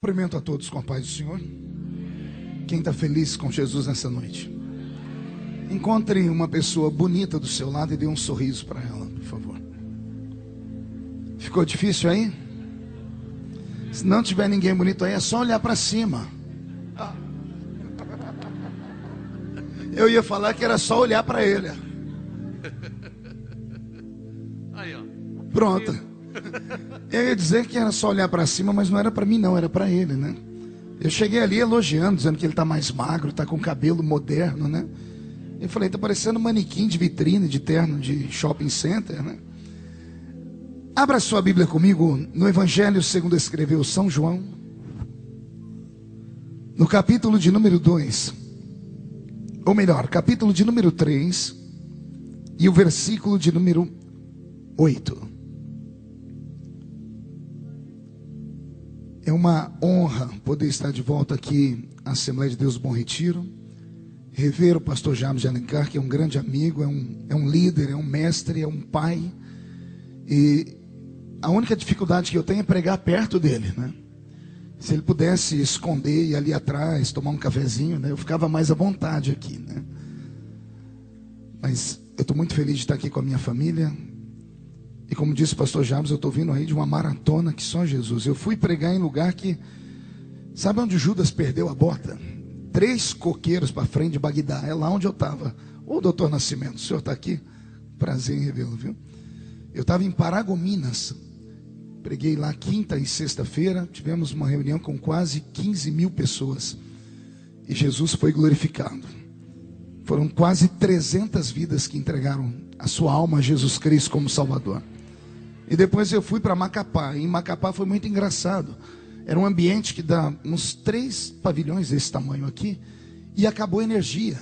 Cumprimento a todos com a paz do Senhor. Quem está feliz com Jesus nessa noite, encontre uma pessoa bonita do seu lado e dê um sorriso para ela, por favor. Ficou difícil aí? Se não tiver ninguém bonito aí, é só olhar para cima. Eu ia falar que era só olhar para ele. Aí, ó. Pronto. Eu ia dizer que era só olhar para cima, mas não era para mim não, era para ele, né? Eu cheguei ali elogiando, dizendo que ele está mais magro, está com cabelo moderno, né? Eu falei, está parecendo um manequim de vitrine, de terno, de shopping center, né? Abra sua Bíblia comigo no Evangelho segundo escreveu São João, no capítulo de número 2, ou melhor, capítulo de número 3, e o versículo de número 8. É uma honra poder estar de volta aqui na Assembleia de Deus Bom Retiro, rever o pastor James de Alencar, que é um grande amigo, é um líder, é um mestre, é um pai, e a única dificuldade que eu tenho é pregar perto dele, né? Se ele pudesse esconder e ir ali atrás, tomar um cafezinho, né? Eu ficava mais à vontade aqui, né? Mas eu estou muito feliz de estar aqui com a minha família. E como disse o pastor Jabes, eu estou vindo aí de uma maratona que só Jesus. Eu fui pregar em lugar que... Sabe onde Judas perdeu a bota? 3 coqueiros para frente de Bagdá. É lá onde eu estava. Ô doutor Nascimento, o senhor está aqui? Prazer em revê-lo, viu? Eu estava em Paragominas. Preguei lá quinta e sexta-feira. Tivemos uma reunião com quase 15 mil pessoas. E Jesus foi glorificado. Foram quase 300 vidas que entregaram a sua alma a Jesus Cristo como Salvador. E depois eu fui para Macapá. E em Macapá foi muito engraçado. Era um ambiente que dá uns 3 pavilhões desse tamanho aqui. E acabou a energia.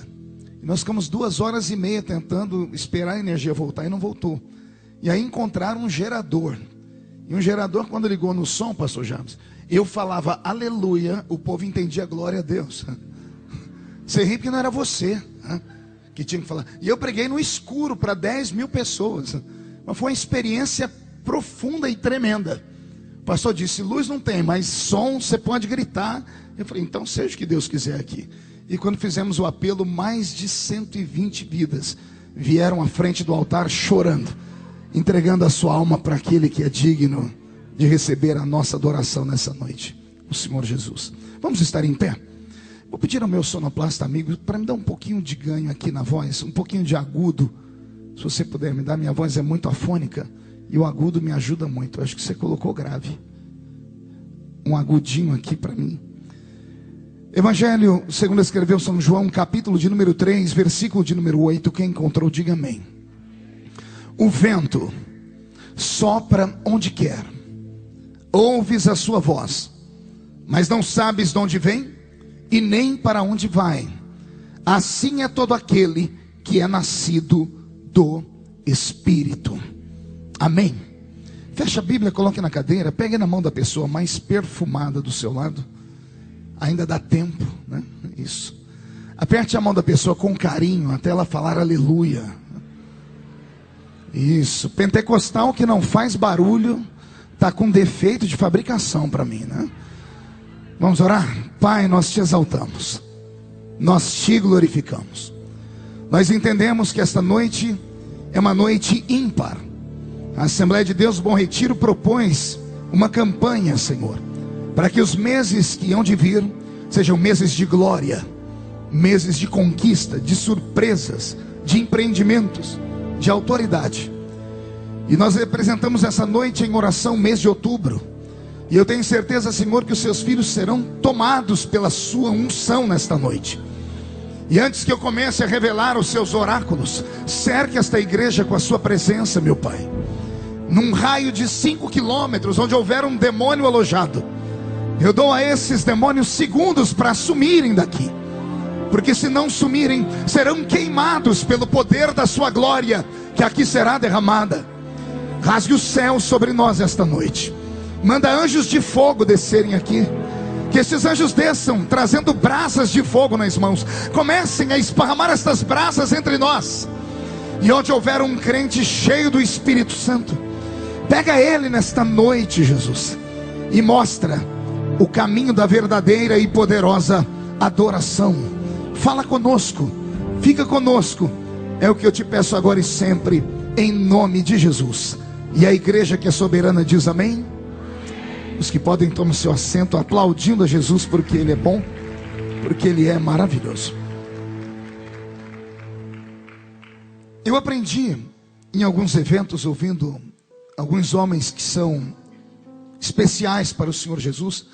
E nós ficamos 2h30 tentando esperar a energia voltar e não voltou. E aí encontraram um gerador. E um gerador, quando ligou no som, pastor James, eu falava aleluia, o povo entendia glória a Deus. Você ri porque não era você que tinha que falar. E eu preguei no escuro para 10 mil pessoas. Mas foi uma experiência profunda e tremenda. O pastor disse, luz não tem, mas som você pode gritar. Eu falei, então seja o que Deus quiser aqui. E quando fizemos o apelo, mais de 120 vidas vieram à frente do altar chorando, entregando a sua alma para aquele que é digno de receber a nossa adoração nessa noite, o Senhor Jesus. Vamos estar em pé? Vou pedir ao meu sonoplasta amigo para me dar um pouquinho de ganho aqui na voz, um pouquinho de agudo. Se você puder me dar, minha voz é muito afônica e o agudo me ajuda muito. Eu acho que você colocou grave. Um agudinho aqui para mim. Evangelho segundo escreveu São João, capítulo de número 3, versículo de número 8. Quem encontrou, diga amém. O vento sopra onde quer, ouves a sua voz, mas não sabes de onde vem e nem para onde vai. Assim é todo aquele que é nascido do Espírito. Amém. Fecha a Bíblia, coloque na cadeira, pegue na mão da pessoa mais perfumada do seu lado. Ainda dá tempo, né? Isso. Aperte a mão da pessoa com carinho até ela falar aleluia. Isso. Pentecostal que não faz barulho está com defeito de fabricação para mim, né? Vamos orar? Pai, nós te exaltamos, nós te glorificamos. Nós entendemos que esta noite é uma noite ímpar. A Assembleia de Deus Bom Retiro propõe uma campanha, Senhor, para que os meses que hão de vir sejam meses de glória, meses de conquista, de surpresas, de empreendimentos, de autoridade. E nós representamos essa noite em oração, mês de outubro. E eu tenho certeza, Senhor, que os seus filhos serão tomados pela sua unção nesta noite. E antes que eu comece a revelar os seus oráculos, cerque esta igreja com a sua presença, meu Pai. Num raio de 5 quilômetros, onde houver um demônio alojado, eu dou a esses demônios segundos para sumirem daqui. Porque se não sumirem, serão queimados pelo poder da sua glória, que aqui será derramada. Rasgue o céu sobre nós esta noite. Manda anjos de fogo descerem aqui. Que esses anjos desçam trazendo brasas de fogo nas mãos. Comecem a esparramar estas brasas entre nós. E onde houver um crente cheio do Espírito Santo, pega ele nesta noite, Jesus, e mostra o caminho da verdadeira e poderosa adoração. Fala conosco, fica conosco, é o que eu te peço agora e sempre, em nome de Jesus. E a igreja que é soberana diz amém. Os que podem tomar seu assento, aplaudindo a Jesus, porque Ele é bom, porque Ele é maravilhoso. Eu aprendi em alguns eventos, ouvindo alguns homens que são especiais para o Senhor Jesus,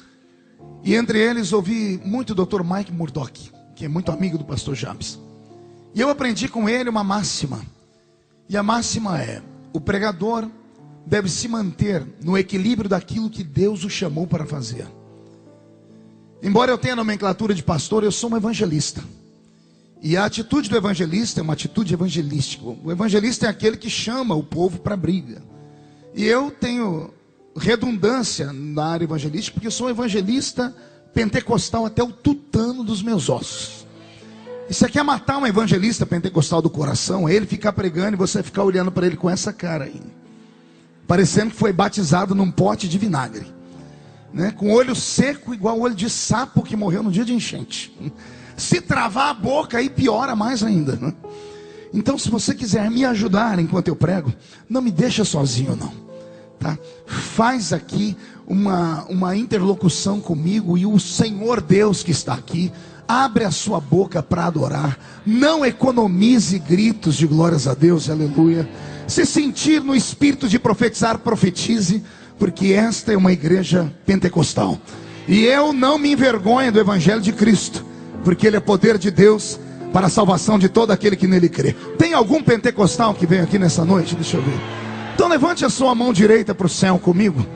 e entre eles ouvi muito o Dr. Mike Murdock, que é muito amigo do pastor Jabes. E eu aprendi com ele uma máxima, e a máxima é: o pregador deve se manter no equilíbrio daquilo que Deus o chamou para fazer. Embora eu tenha a nomenclatura de pastor, eu sou um evangelista. E a atitude do evangelista é uma atitude evangelística. O evangelista é aquele que chama o povo para a briga. E eu tenho redundância na área evangelística, porque eu sou um evangelista pentecostal até o tutano dos meus ossos. E você quer matar um evangelista pentecostal do coração, é ele ficar pregando e você ficar olhando para ele com essa cara aí, parecendo que foi batizado num pote de vinagre, né? Com olho seco igual olho de sapo que morreu no dia de enchente. Se travar a boca aí piora mais ainda, né? Então, se você quiser me ajudar enquanto eu prego, não me deixa sozinho não, tá? Faz aqui uma interlocução comigo, e o Senhor Deus que está aqui, abre a sua boca para adorar. Não economize gritos de glórias a Deus, aleluia. Se sentir no espírito de profetizar, profetize, porque esta é uma igreja pentecostal. E eu não me envergonho do evangelho de Cristo, porque ele é poder de Deus para a salvação de todo aquele que nele crê. Tem algum pentecostal que veio aqui nessa noite? Deixa eu ver. Então levante a sua mão direita para o céu comigo.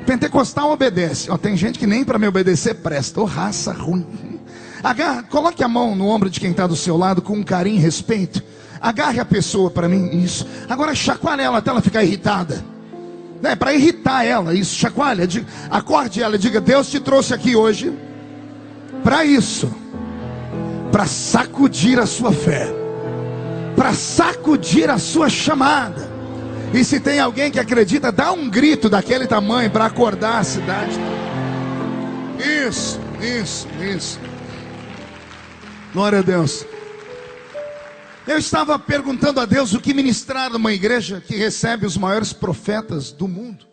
Pentecostal obedece. Tem gente que nem para me obedecer presta. Raça ruim. Coloque a mão no ombro de quem está do seu lado com um carinho e respeito. Agarre a pessoa para mim, isso. Agora chacoalhe ela até ela ficar irritada, né? Para irritar ela, isso. Chacoalhe, acorde ela e diga: Deus te trouxe aqui hoje para isso, para sacudir a sua fé, para sacudir a sua chamada. E se tem alguém que acredita, dá um grito daquele tamanho para acordar a cidade. Isso. Glória a Deus. Eu estava perguntando a Deus o que ministrar numa igreja que recebe os maiores profetas do mundo.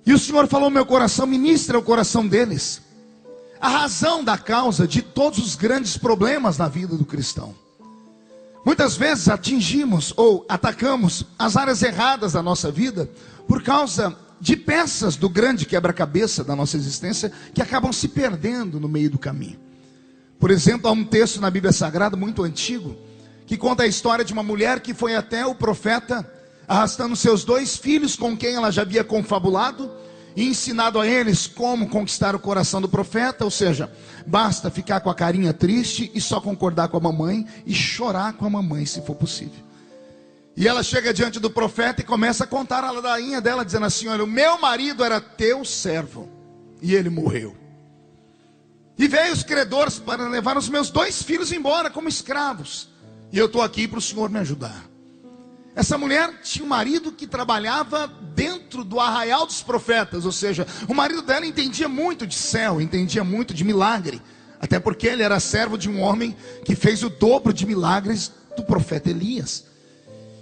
E o Senhor falou ao meu coração: ministra o coração deles a razão da causa de todos os grandes problemas na vida do cristão. Muitas vezes atingimos ou atacamos as áreas erradas da nossa vida por causa de peças do grande quebra-cabeça da nossa existência que acabam se perdendo no meio do caminho. Por exemplo, há um texto na Bíblia Sagrada muito antigo que conta a história de uma mulher que foi até o profeta arrastando seus 2 filhos com quem ela já havia confabulado e ensinado a eles como conquistar o coração do profeta. Ou seja, basta ficar com a carinha triste e só concordar com a mamãe e chorar com a mamãe, se for possível. E ela chega diante do profeta e começa a contar a ladainha dela, dizendo assim: olha, o meu marido era teu servo e ele morreu. E veio os credores para levar os meus 2 filhos embora como escravos. E eu estou aqui para o Senhor me ajudar. Essa mulher tinha um marido que trabalhava dentro do arraial dos profetas. Ou seja, o marido dela entendia muito de céu, entendia muito de milagre. Até porque ele era servo de um homem que fez o dobro de milagres do profeta Elias.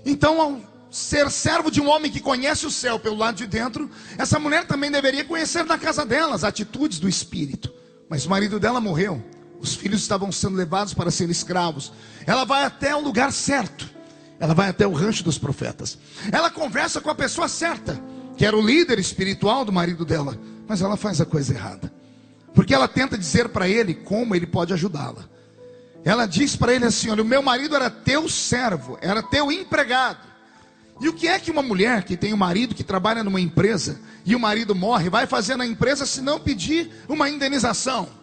Então, ao ser servo de um homem que conhece o céu pelo lado de dentro, essa mulher também deveria conhecer na casa dela as atitudes do Espírito. Mas o marido dela morreu. Os filhos estavam sendo levados para serem escravos. Ela vai até o lugar certo. Ela vai até o rancho dos profetas. Ela conversa com a pessoa certa, que era o líder espiritual do marido dela. Mas ela faz a coisa errada, porque ela tenta dizer para ele como ele pode ajudá-la. Ela diz para ele assim: olha, o meu marido era teu servo, era teu empregado. E o que é que uma mulher que tem um marido que trabalha numa empresa e o marido morre vai fazer na empresa se não pedir uma indenização?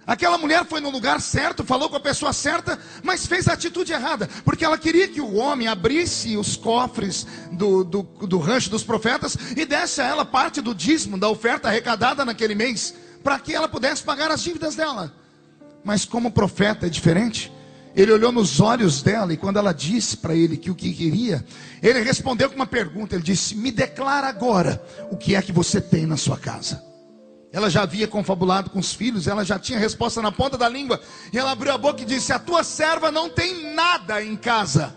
Aquela mulher foi no lugar certo, falou com a pessoa certa, mas fez a atitude errada, porque ela queria que o homem abrisse os cofres do rancho dos profetas e desse a ela parte do dízimo, da oferta arrecadada naquele mês, para que ela pudesse pagar as dívidas dela. Mas como o profeta é diferente, ele olhou nos olhos dela, e quando ela disse para ele que o que queria, ele respondeu com uma pergunta. Ele disse: me declara agora o que é que você tem na sua casa. Ela já havia confabulado com os filhos, ela já tinha resposta na ponta da língua. E ela abriu a boca e disse: a tua serva não tem nada em casa.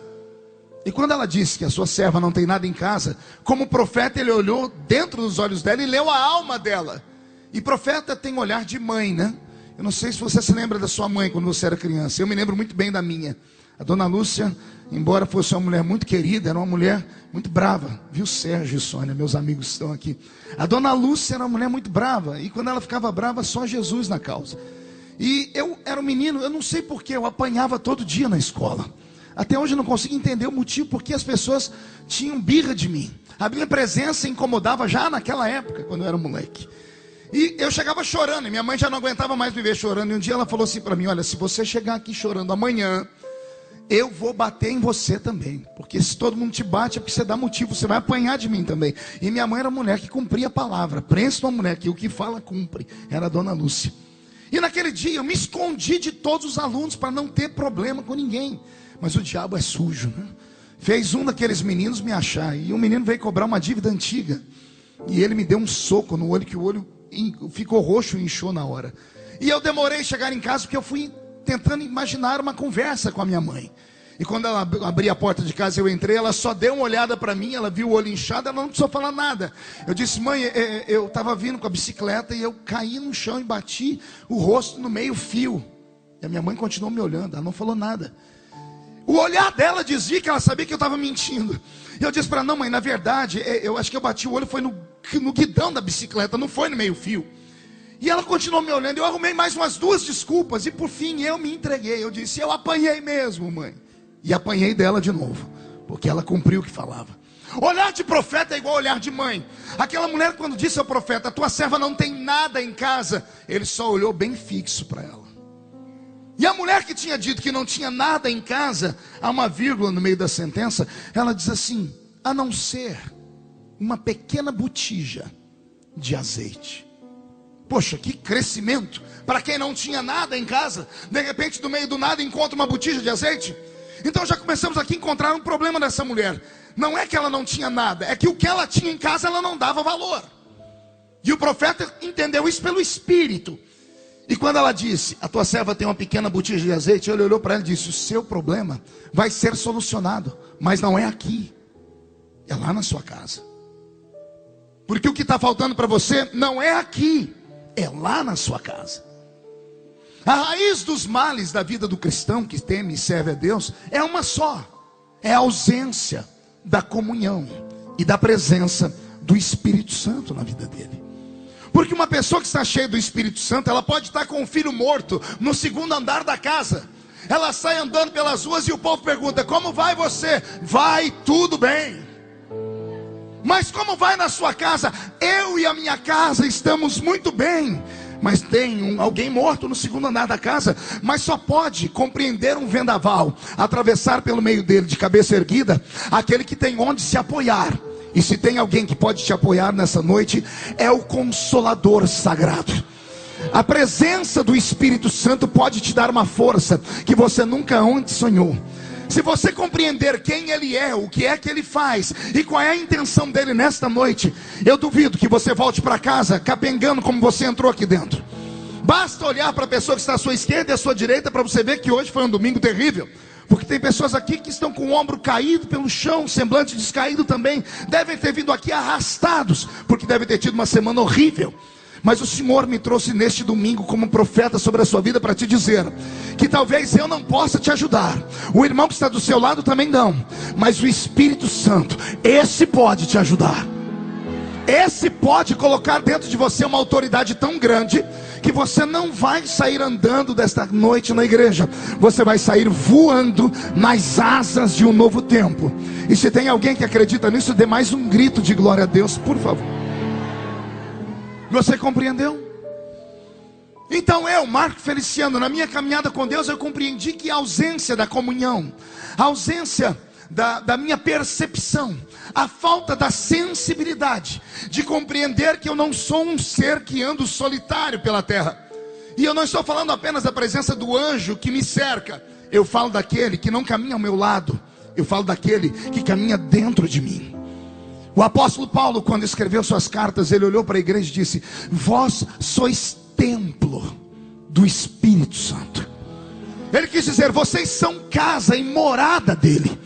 E quando ela disse que a sua serva não tem nada em casa, como profeta, ele olhou dentro dos olhos dela e leu a alma dela. E profeta tem olhar de mãe, né? Eu não sei se você se lembra da sua mãe quando você era criança. Eu me lembro muito bem da minha. A dona Lúcia, embora fosse uma mulher muito querida, era uma mulher muito brava. Viu, Sérgio e Sônia, meus amigos estão aqui. A dona Lúcia era uma mulher muito brava. E quando ela ficava brava, só Jesus na causa. E eu era um menino, eu não sei porquê, eu apanhava todo dia na escola. Até hoje eu não consigo entender o motivo porque as pessoas tinham birra de mim. A minha presença incomodava já naquela época, quando eu era moleque. E eu chegava chorando, e minha mãe já não aguentava mais me ver chorando. E um dia ela falou assim para mim: olha, se você chegar aqui chorando amanhã, eu vou bater em você também. Porque se todo mundo te bate é porque você dá motivo, você vai apanhar de mim também. E minha mãe era uma mulher que cumpria a palavra. Pensa uma mulher que o que fala cumpre. Era a dona Lúcia. E naquele dia eu me escondi de todos os alunos para não ter problema com ninguém. Mas o diabo é sujo, né? Fez um daqueles meninos me achar. E o menino veio cobrar uma dívida antiga. E ele me deu um soco no olho, que o olho ficou roxo e inchou na hora. E eu demorei a chegar em casa porque eu fui tentando imaginar uma conversa com a minha mãe. E quando ela abriu a porta de casa, eu entrei, ela só deu uma olhada para mim, ela viu o olho inchado, ela não precisou falar nada. Eu disse: mãe, eu estava vindo com a bicicleta e eu caí no chão e bati o rosto no meio fio. E a minha mãe continuou me olhando, ela não falou nada. O olhar dela dizia que ela sabia que eu estava mentindo. E eu disse para ela: não, mãe, na verdade, eu acho que eu bati o olho, foi no guidão da bicicleta, não foi no meio fio. E ela continuou me olhando, eu arrumei mais umas 2 desculpas, e por fim eu me entreguei. Eu disse: eu apanhei mesmo, mãe. E apanhei dela de novo, porque ela cumpriu o que falava. Olhar de profeta é igual olhar de mãe. Aquela mulher, quando disse ao profeta: a tua serva não tem nada em casa, ele só olhou bem fixo para ela. E a mulher que tinha dito que não tinha nada em casa, há uma vírgula no meio da sentença, ela diz assim: a não ser uma pequena botija de azeite. Poxa, que crescimento! Para quem não tinha nada em casa, de repente, do meio do nada, encontra uma botija de azeite. Então já começamos aqui a encontrar um problema dessa mulher. Não é que ela não tinha nada, é que o que ela tinha em casa ela não dava valor. E o profeta entendeu isso pelo Espírito. E quando ela disse: a tua serva tem uma pequena botija de azeite, ele olhou para ela e disse: o seu problema vai ser solucionado, mas não é aqui, é lá na sua casa. Porque o que está faltando para você não é aqui, é lá na sua casa. A raiz dos males da vida do cristão que teme e serve a Deus é uma só: é a ausência da comunhão e da presença do Espírito Santo na vida dele. Porque uma pessoa que está cheia do Espírito Santo, ela pode estar com um filho morto no 2º andar da casa. Ela sai andando pelas ruas e o povo pergunta: como vai você? Vai tudo bem. Mas como vai na sua casa? Eu e a minha casa estamos muito bem. Mas tem alguém morto no 2º andar da casa. Mas só pode compreender um vendaval, atravessar pelo meio dele de cabeça erguida, aquele que tem onde se apoiar. E se tem alguém que pode te apoiar nessa noite, é o Consolador Sagrado. A presença do Espírito Santo pode te dar uma força que você nunca antes sonhou. Se você compreender quem Ele é, o que é que Ele faz e qual é a intenção dEle nesta noite, eu duvido que você volte para casa capengando como você entrou aqui dentro. Basta olhar para a pessoa que está à sua esquerda e à sua direita para você ver que hoje foi um domingo terrível. Porque tem pessoas aqui que estão com o ombro caído pelo chão, semblante descaído também. Devem ter vindo aqui arrastados, porque devem ter tido uma semana horrível. Mas o Senhor me trouxe neste domingo como profeta sobre a sua vida para te dizer que talvez eu não possa te ajudar, o irmão que está do seu lado também não, mas o Espírito Santo, esse pode te ajudar. Esse pode colocar dentro de você uma autoridade tão grande que você não vai sair andando desta noite na igreja, você vai sair voando nas asas de um novo tempo. E se tem alguém que acredita nisso, dê mais um grito de glória a Deus, por favor. Você compreendeu? Então eu, Marco Feliciano, na minha caminhada com Deus, eu compreendi que a ausência da comunhão, a ausência da minha percepção, a falta da sensibilidade de compreender que eu não sou um ser que ando solitário pela terra. E eu não estou falando apenas da presença do anjo que me cerca, eu falo daquele que não caminha ao meu lado, eu falo daquele que caminha dentro de mim. O apóstolo Paulo, quando escreveu suas cartas, ele olhou para a igreja e disse: vós sois templo do Espírito Santo. Ele quis dizer, vocês são casa e morada dele.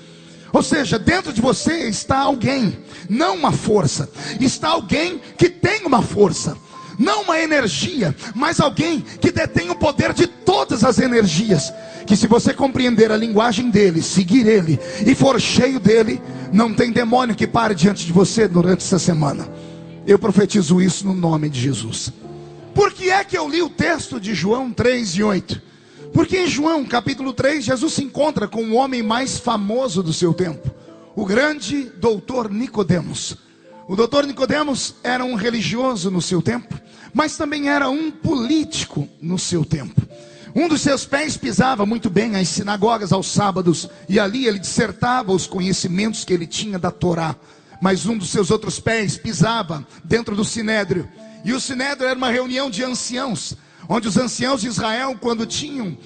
Ou seja, dentro de você está alguém, não uma força. Está alguém que tem uma força, não uma energia, mas alguém que detém o poder de todas as energias. Que se você compreender a linguagem dele, seguir ele e for cheio dele, não tem demônio que pare diante de você durante essa semana. Eu profetizo isso no nome de Jesus. Por que é que eu li o texto de João 3:8? Porque em João capítulo 3, Jesus se encontra com o homem mais famoso do seu tempo, o grande doutor Nicodemos. O doutor Nicodemos era um religioso no seu tempo, mas também era um político no seu tempo. Um dos seus pés pisava muito bem as sinagogas aos sábados, e ali ele dissertava os conhecimentos que ele tinha da Torá. Mas um dos seus outros pés pisava dentro do Sinédrio, e o Sinédrio era uma reunião de anciãos, onde os anciãos de Israel, quando tinham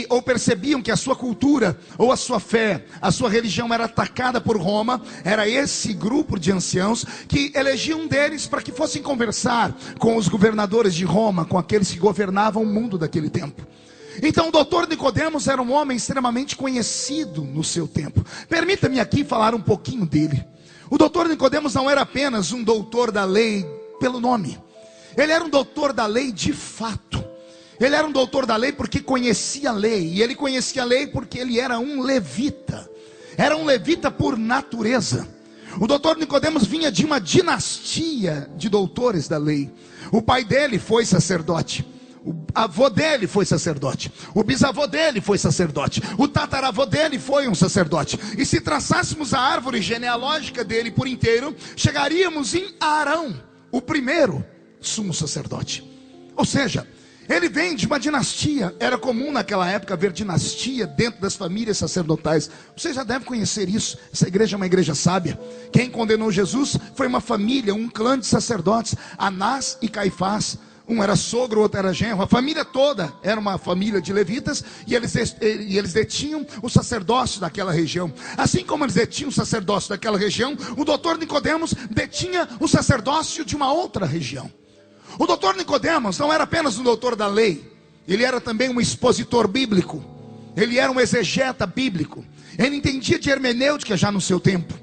ou percebiam que a sua cultura, ou a sua fé, a sua religião era atacada por Roma, era esse grupo de anciãos que elegiam um deles para que fossem conversar com os governadores de Roma, com aqueles que governavam o mundo daquele tempo. Então o doutor Nicodemos era um homem extremamente conhecido no seu tempo. Permita-me aqui falar um pouquinho dele. O doutor Nicodemos não era apenas um doutor da lei pelo nome. Ele era um doutor da lei de fato. Ele era um doutor da lei porque conhecia a lei. E ele conhecia a lei porque ele era um levita. Era um levita por natureza. O doutor Nicodemos vinha de uma dinastia de doutores da lei. O pai dele foi sacerdote. O avô dele foi sacerdote. O bisavô dele foi sacerdote. O tataravô dele foi um sacerdote. E se traçássemos a árvore genealógica dele por inteiro, chegaríamos em Arão, o primeiro sumo sacerdote. Ou seja, ele vem de uma dinastia. Era comum naquela época haver dinastia dentro das famílias sacerdotais. Você já deve conhecer isso. Essa igreja é uma igreja sábia. Quem condenou Jesus foi uma família, um clã de sacerdotes, Anás e Caifás. Um era sogro, o outro era genro. A família toda era uma família de levitas, e eles detinham o sacerdócio daquela região. Assim como eles detinham o sacerdócio daquela região, o doutor Nicodemos detinha o sacerdócio de uma outra região. O doutor Nicodemos não era apenas um doutor da lei, ele era também um expositor bíblico. Ele era um exegeta bíblico. Ele entendia de hermenêutica já no seu tempo.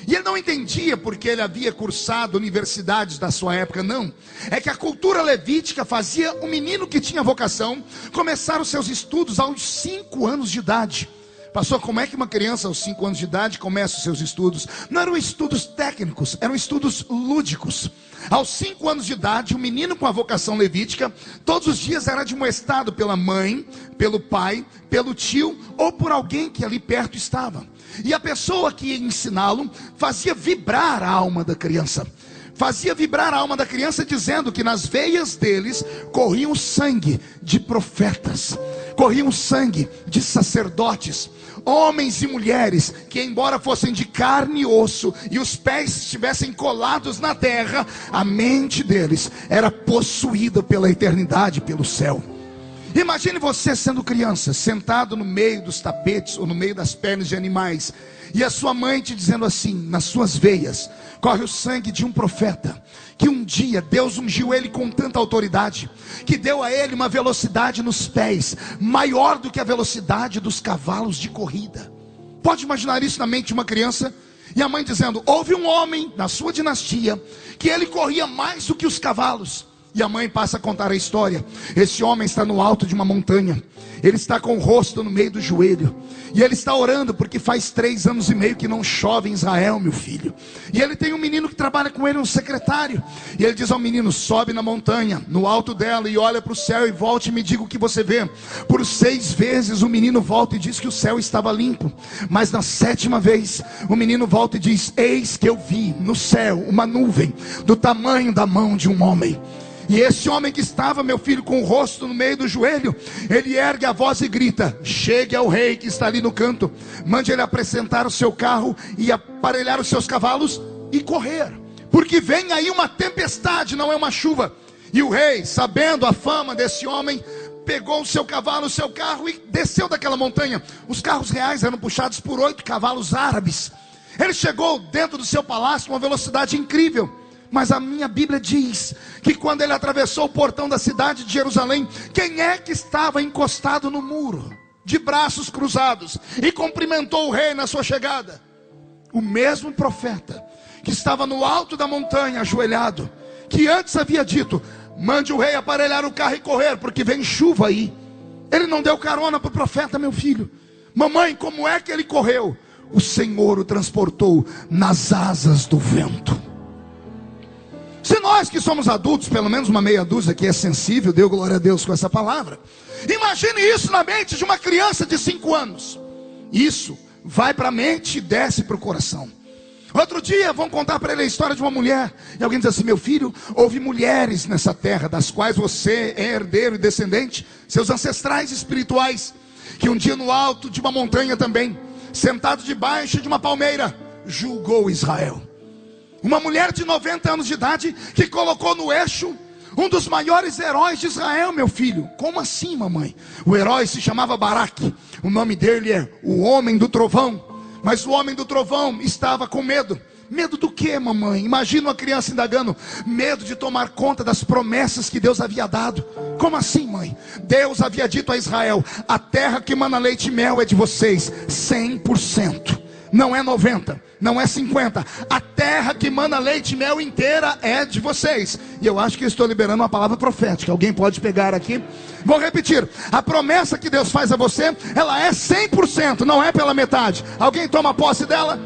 E ele não entendia porque ele havia cursado universidades da sua época, não. É que a cultura levítica fazia o menino que tinha vocação começar os seus estudos aos 5 anos de idade. Pastor, como é que uma criança aos 5 anos de idade começa os seus estudos? Não eram estudos técnicos, eram estudos lúdicos. Aos 5 anos de idade, um menino com a vocação levítica, todos os dias era admoestado pela mãe, pelo pai, pelo tio, ou por alguém que ali perto estava. E a pessoa que ia ensiná-lo fazia vibrar a alma da criança. Fazia vibrar a alma da criança, dizendo que nas veias deles corria o sangue de profetas, corria o sangue de sacerdotes, homens e mulheres que, embora fossem de carne e osso e os pés estivessem colados na terra, a mente deles era possuída pela eternidade, pelo céu. Imagine você sendo criança, sentado no meio dos tapetes ou no meio das pernas de animais, e a sua mãe te dizendo assim: nas suas veias corre o sangue de um profeta, que um dia Deus ungiu ele com tanta autoridade, que deu a ele uma velocidade nos pés maior do que a velocidade dos cavalos de corrida. Pode imaginar isso na mente de uma criança? E a mãe dizendo: houve um homem na sua dinastia que ele corria mais do que os cavalos. E a mãe passa a contar a história. Esse homem está no alto de uma montanha. Ele está com o rosto no meio do joelho. E ele está orando porque faz 3 anos e meio que não chove em Israel, meu filho. E ele tem um menino que trabalha com ele, um secretário. E ele diz ao menino: sobe na montanha, no alto dela, e olha para o céu e volte e me diga o que você vê. Por 6 vezes o menino volta e diz que o céu estava limpo. Mas na 7ª vez o menino volta e diz: eis que eu vi no céu uma nuvem do tamanho da mão de um homem. E esse homem que estava, meu filho, com o rosto no meio do joelho, ele ergue a voz e grita: chegue ao rei que está ali no canto, mande ele apresentar o seu carro e aparelhar os seus cavalos e correr, porque vem aí uma tempestade, não é uma chuva. E o rei, sabendo a fama desse homem, pegou o seu cavalo, o seu carro e desceu daquela montanha. Os carros reais eram puxados por 8 cavalos árabes. Ele chegou dentro do seu palácio com uma velocidade incrível. Mas a minha Bíblia diz que quando ele atravessou o portão da cidade de Jerusalém, quem é que estava encostado no muro, de braços cruzados, e cumprimentou o rei na sua chegada? O mesmo profeta que estava no alto da montanha, ajoelhado, que antes havia dito: mande o rei aparelhar o carro e correr, porque vem chuva aí. Ele não deu carona para o profeta, meu filho. Mamãe, como é que ele correu? O Senhor o transportou nas asas do vento. Se nós que somos adultos, pelo menos uma meia dúzia que é sensível, deu glória a Deus com essa palavra. Imagine isso na mente de uma criança de 5 anos. Isso vai para a mente e desce para o coração. Outro dia vão contar para ele a história de uma mulher. E alguém diz assim: meu filho, houve mulheres nessa terra, das quais você é herdeiro e descendente, seus ancestrais espirituais, que um dia no alto de uma montanha também, sentado debaixo de uma palmeira, julgou Israel. Uma mulher de 90 anos de idade, que colocou no eixo um dos maiores heróis de Israel, meu filho. Como assim, mamãe? O herói se chamava Baraque. O nome dele é o Homem do Trovão. Mas o Homem do Trovão estava com medo. Medo do que, mamãe? Imagina uma criança indagando. Medo de tomar conta das promessas que Deus havia dado. Como assim, mãe? Deus havia dito a Israel: a terra que mana leite e mel é de vocês, 100%. Não é 90, não é 50. A terra que mana leite e mel inteira é de vocês. E eu acho que eu estou liberando uma palavra profética. Alguém pode pegar aqui? Vou repetir. A promessa que Deus faz a você, ela é 100%, não é pela metade. Alguém toma posse dela?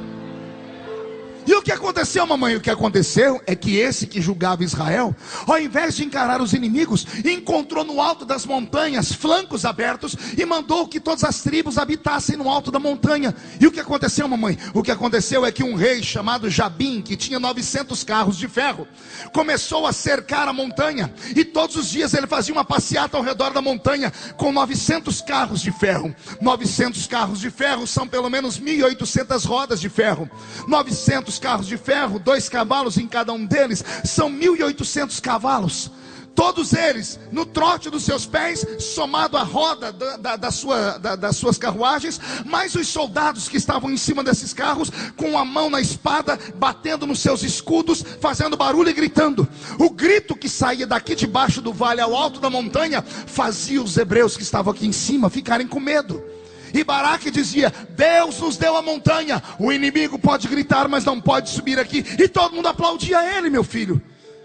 E o que aconteceu, mamãe? O que aconteceu é que esse que julgava Israel, ao invés de encarar os inimigos, encontrou no alto das montanhas flancos abertos e mandou que todas as tribos habitassem no alto da montanha. E o que aconteceu, mamãe? O que aconteceu é que um rei chamado Jabim, que tinha 900 carros de ferro, começou a cercar a montanha, e todos os dias ele fazia uma passeata ao redor da montanha com 900 carros de ferro. 900 carros de ferro são pelo menos 1.800 rodas de ferro. 900 carros de ferro, 2 cavalos em cada um deles, são 1.800 cavalos. Todos eles no trote dos seus pés, somado à roda das suas carruagens, mais os soldados que estavam em cima desses carros, com a mão na espada, batendo nos seus escudos, fazendo barulho e gritando. O grito que saía daqui debaixo do vale ao alto da montanha fazia os hebreus que estavam aqui em cima ficarem com medo. E Baraque dizia: Deus nos deu a montanha, o inimigo pode gritar, mas não pode subir aqui. E todo mundo aplaudia ele, meu filho.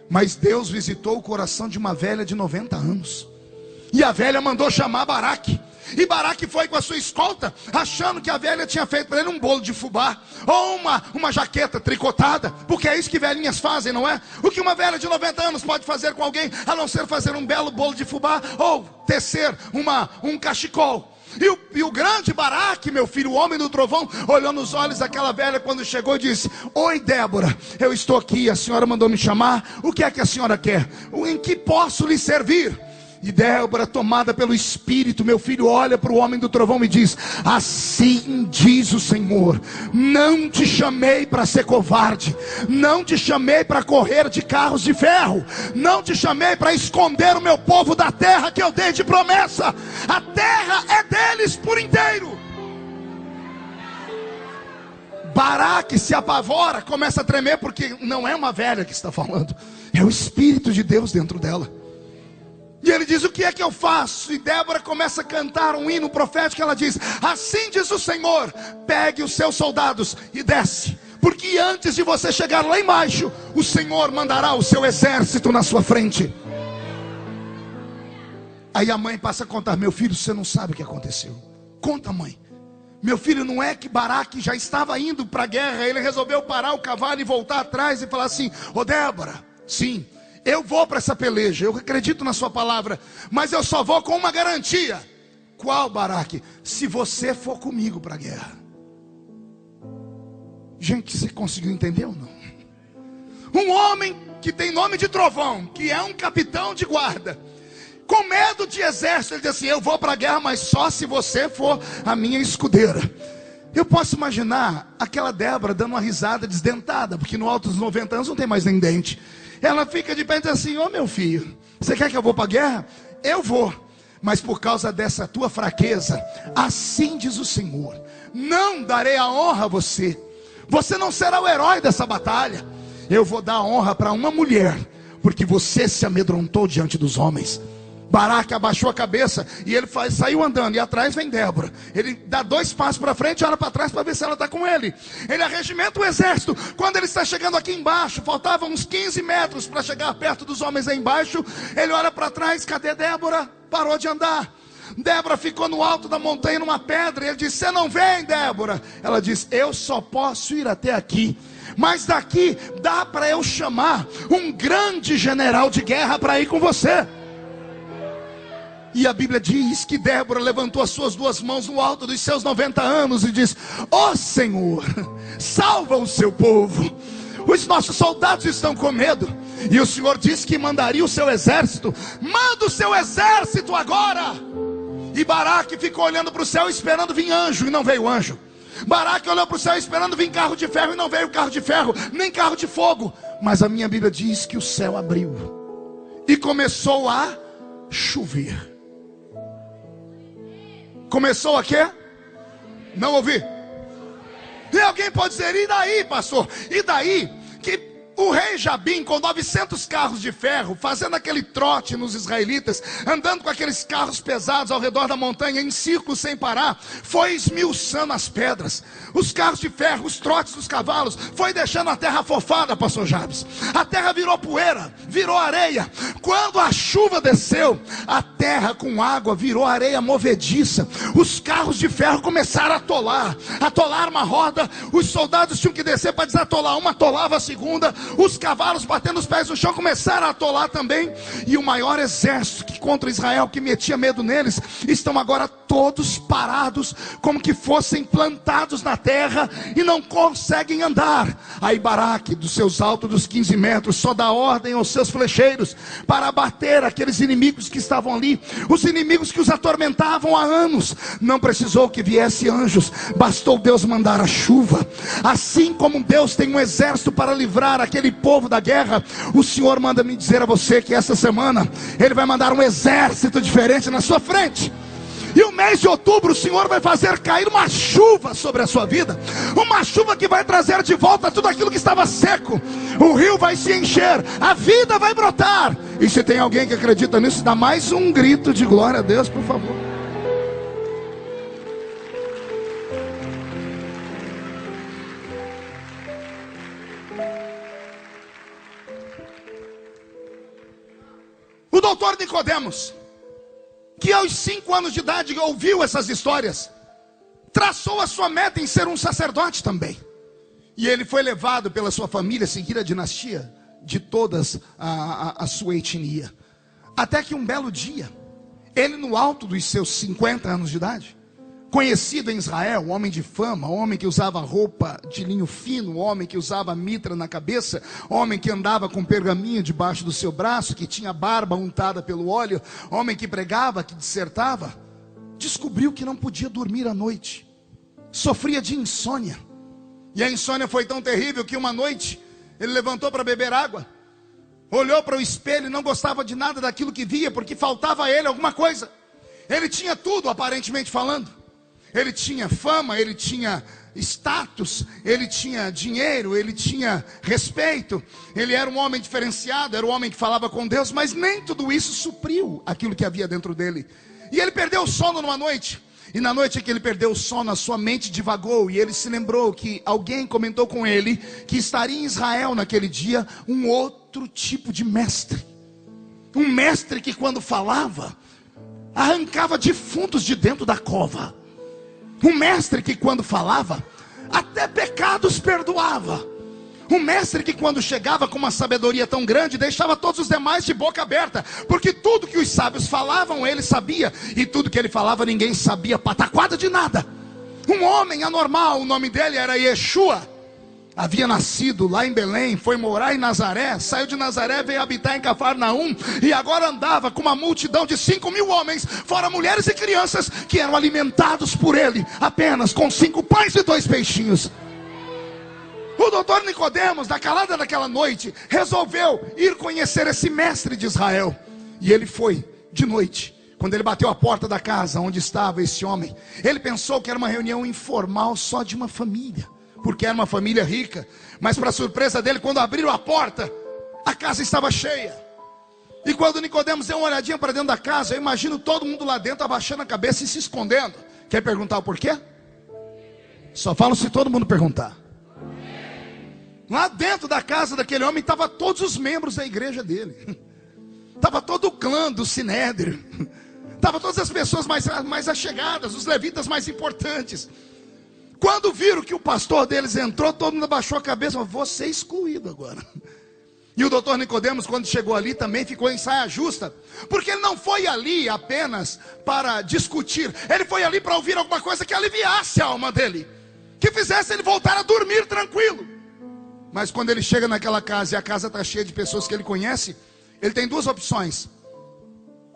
Mas Deus visitou o coração de uma velha de 90 anos. E a velha mandou chamar Baraque. E Baraque foi com a sua escolta, achando que a velha tinha feito para ele um bolo de fubá, ou uma jaqueta tricotada, porque é isso que velhinhas fazem, não é? O que uma velha de 90 anos pode fazer com alguém, a não ser fazer um belo bolo de fubá, ou tecer um cachecol. E o grande Baraque, meu filho, o Homem do Trovão, olhou nos olhos daquela velha quando chegou e disse: oi, Débora, eu estou aqui, a senhora mandou me chamar, o que é que a senhora quer? Em que posso lhe servir? E Débora, tomada pelo Espírito, meu filho, olha para o Homem do Trovão e diz: assim diz o Senhor, não te chamei para ser covarde, não te chamei para correr de carros de ferro, não te chamei para esconder o meu povo da terra que eu dei de promessa. A terra é deles por inteiro. Baraque se apavora, começa a tremer, porque não é uma velha que está falando, é o Espírito de Deus dentro dela. E ele diz: o que é que eu faço? E Débora começa a cantar um hino profético. Ela diz: assim diz o Senhor, pegue os seus soldados e desce, porque antes de você chegar lá embaixo, o Senhor mandará o seu exército na sua frente. Aí a mãe passa a contar: meu filho, você não sabe o que aconteceu. Conta, mãe. Meu filho, não é que Baraque já estava indo para a guerra, ele resolveu parar o cavalo e voltar atrás e falar assim: ô Débora, sim, eu vou para essa peleja, eu acredito na sua palavra, mas eu só vou com uma garantia. Qual, Baraque? Se você for comigo para a guerra. Gente, você conseguiu entender ou não? Um homem que tem nome de Trovão, que é um capitão de guarda, com medo de exército, ele diz assim: eu vou para a guerra, mas só se você for a minha escudeira. Eu posso imaginar aquela Débora dando uma risada desdentada, porque no alto dos 90 anos não tem mais nem dente. Ela fica de pé e diz assim: ô meu filho, você quer que eu vou para a guerra? Eu vou, mas por causa dessa tua fraqueza, assim diz o Senhor, não darei a honra a você, Você não será o herói dessa batalha. Eu vou dar honra para uma mulher, porque você se amedrontou diante dos homens. Baraque abaixou a cabeça e ele saiu andando, e atrás vem Débora. Ele dá 2 passos para frente e olha para trás para ver se ela está com ele. Ele arregimenta o exército. Quando ele está chegando aqui embaixo, faltavam uns 15 metros para chegar perto dos homens aí embaixo, ele olha para trás, cadê Débora? Parou de andar. Débora ficou no alto da montanha numa pedra, e ele disse: você não vem, Débora? Ela disse: eu só posso ir até aqui, mas daqui dá para eu chamar um grande general de guerra para ir com você. E a Bíblia diz que Débora levantou as suas 2 mãos no alto dos seus 90 anos e disse: ó Senhor, salva o seu povo. Os nossos soldados estão com medo. E o Senhor disse que mandaria o seu exército. Manda o seu exército agora. E Baraque ficou olhando para o céu esperando vir anjo, e não veio anjo. Baraque olhou para o céu esperando vir carro de ferro, e não veio carro de ferro, nem carro de fogo. Mas a minha Bíblia diz que o céu abriu e começou a chover. Começou a quê? Não ouvi. E alguém pode dizer: e daí, pastor? E daí que o rei Jabim, com 900 carros de ferro, fazendo aquele trote nos israelitas, andando com aqueles carros pesados ao redor da montanha, em círculo sem parar, foi esmiuçando as pedras, os carros de ferro, os trotes dos cavalos, foi deixando a terra afofada, pastor Jabes. A terra virou poeira, virou areia. Quando a chuva desceu, a terra com água virou areia movediça. Os carros de ferro começaram a atolar uma roda. Os soldados tinham que descer para desatolar uma, atolava a segunda. Os cavalos, batendo os pés no chão, começaram a atolar também. E o maior exército que contra Israel, que metia medo neles, estão agora todos parados, como que fossem plantados na terra, e não conseguem andar. Aí Baraque, dos seus altos dos 15 metros, só dá ordem aos seus flecheiros para abater aqueles inimigos que estavam ali, os inimigos que os atormentavam há anos. Não precisou que viesse anjos, bastou Deus mandar a chuva. Assim como Deus tem um exército para livrar aquele povo da guerra, o Senhor manda me dizer a você que essa semana Ele vai mandar um exército diferente na sua frente. E o mês de outubro o Senhor vai fazer cair uma chuva sobre a sua vida, uma chuva que vai trazer de volta tudo aquilo que estava seco. O rio vai se encher, a vida vai brotar. E se tem alguém que acredita nisso, dá mais um grito de glória a Deus, por favor. O doutor Nicodemos, que aos 5 anos de idade ouviu essas histórias, traçou a sua meta em ser um sacerdote também. E ele foi levado pela sua família a seguir a dinastia de todas a sua etnia. Até que um belo dia, ele no alto dos seus 50 anos de idade, conhecido em Israel, um homem de fama, um homem que usava roupa de linho fino, um homem que usava mitra na cabeça, um homem que andava com pergaminho debaixo do seu braço, que tinha barba untada pelo óleo, um homem que pregava, que dissertava, descobriu que não podia dormir à noite, sofria de insônia. E a insônia foi tão terrível que uma noite ele levantou para beber água, olhou para o espelho e não gostava de nada daquilo que via, porque faltava a ele alguma coisa. Ele tinha tudo, aparentemente falando. Ele tinha fama, ele tinha status, ele tinha dinheiro, ele tinha respeito, ele era um homem diferenciado, era um homem que falava com Deus, mas nem tudo isso supriu aquilo que havia dentro dele. E ele perdeu o sono numa noite, e na noite que ele perdeu o sono, a sua mente divagou, e ele se lembrou que alguém comentou com ele que estaria em Israel naquele dia um outro tipo de mestre, um mestre que quando falava, arrancava defuntos de dentro da cova. Um mestre que quando falava, até pecados perdoava. Um mestre que quando chegava com uma sabedoria tão grande, deixava todos os demais de boca aberta. Porque tudo que os sábios falavam, ele sabia. E tudo que ele falava, ninguém sabia pataquada de nada. Um homem anormal, o nome dele era Yeshua. Havia nascido lá em Belém, foi morar em Nazaré, saiu de Nazaré, veio habitar em Cafarnaum, e agora andava com uma multidão de 5.000 homens, fora mulheres e crianças, que eram alimentados por ele, apenas com 5 pães e 2 peixinhos. O doutor Nicodemos, na calada daquela noite, resolveu ir conhecer esse mestre de Israel. E ele foi de noite. Quando ele bateu a porta da casa onde estava esse homem, ele pensou que era uma reunião informal só de uma família. porque era uma família rica. Mas para surpresa dele, quando abriram a porta, a casa estava cheia. E quando Nicodemos deu uma olhadinha para dentro da casa, eu imagino todo mundo lá dentro abaixando a cabeça e se escondendo. Quer perguntar o porquê? Só falo se todo mundo perguntar. Lá dentro da casa daquele homem estavam todos os membros da igreja dele. Estava todo o clã do Sinédrio. Estavam todas as pessoas mais achegadas, os levitas mais importantes. Quando viram que o pastor deles entrou, todo mundo abaixou a cabeça e falou: você é excluído agora. E o doutor Nicodemos, quando chegou ali, também ficou em saia justa, porque ele não foi ali apenas para discutir, ele foi ali para ouvir alguma coisa que aliviasse a alma dele, que fizesse ele voltar a dormir tranquilo. Mas quando ele chega naquela casa e a casa está cheia de pessoas que ele conhece, ele tem duas opções.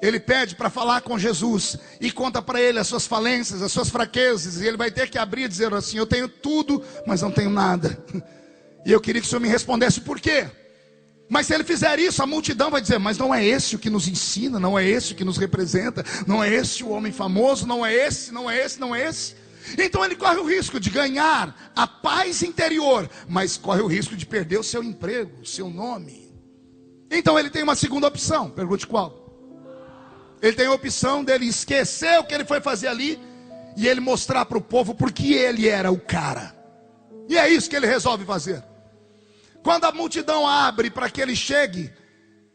Ele pede para falar com Jesus e conta para ele as suas falências, as suas fraquezas, e ele vai ter que abrir e dizer assim: eu tenho tudo, mas não tenho nada. E eu queria que o senhor me respondesse por quê. Mas se ele fizer isso, a multidão vai dizer: mas não é esse o que nos ensina, não é esse o que nos representa, não é esse o homem famoso, não é esse, não é esse, não é esse. Então ele corre o risco de ganhar a paz interior, mas corre o risco de perder o seu emprego, o seu nome. Então ele tem uma segunda opção. Pergunte qual? Ele tem a opção dele esquecer o que ele foi fazer ali e ele mostrar para o povo porque ele era o cara. E é isso que ele resolve fazer. Quando a multidão abre para que ele chegue,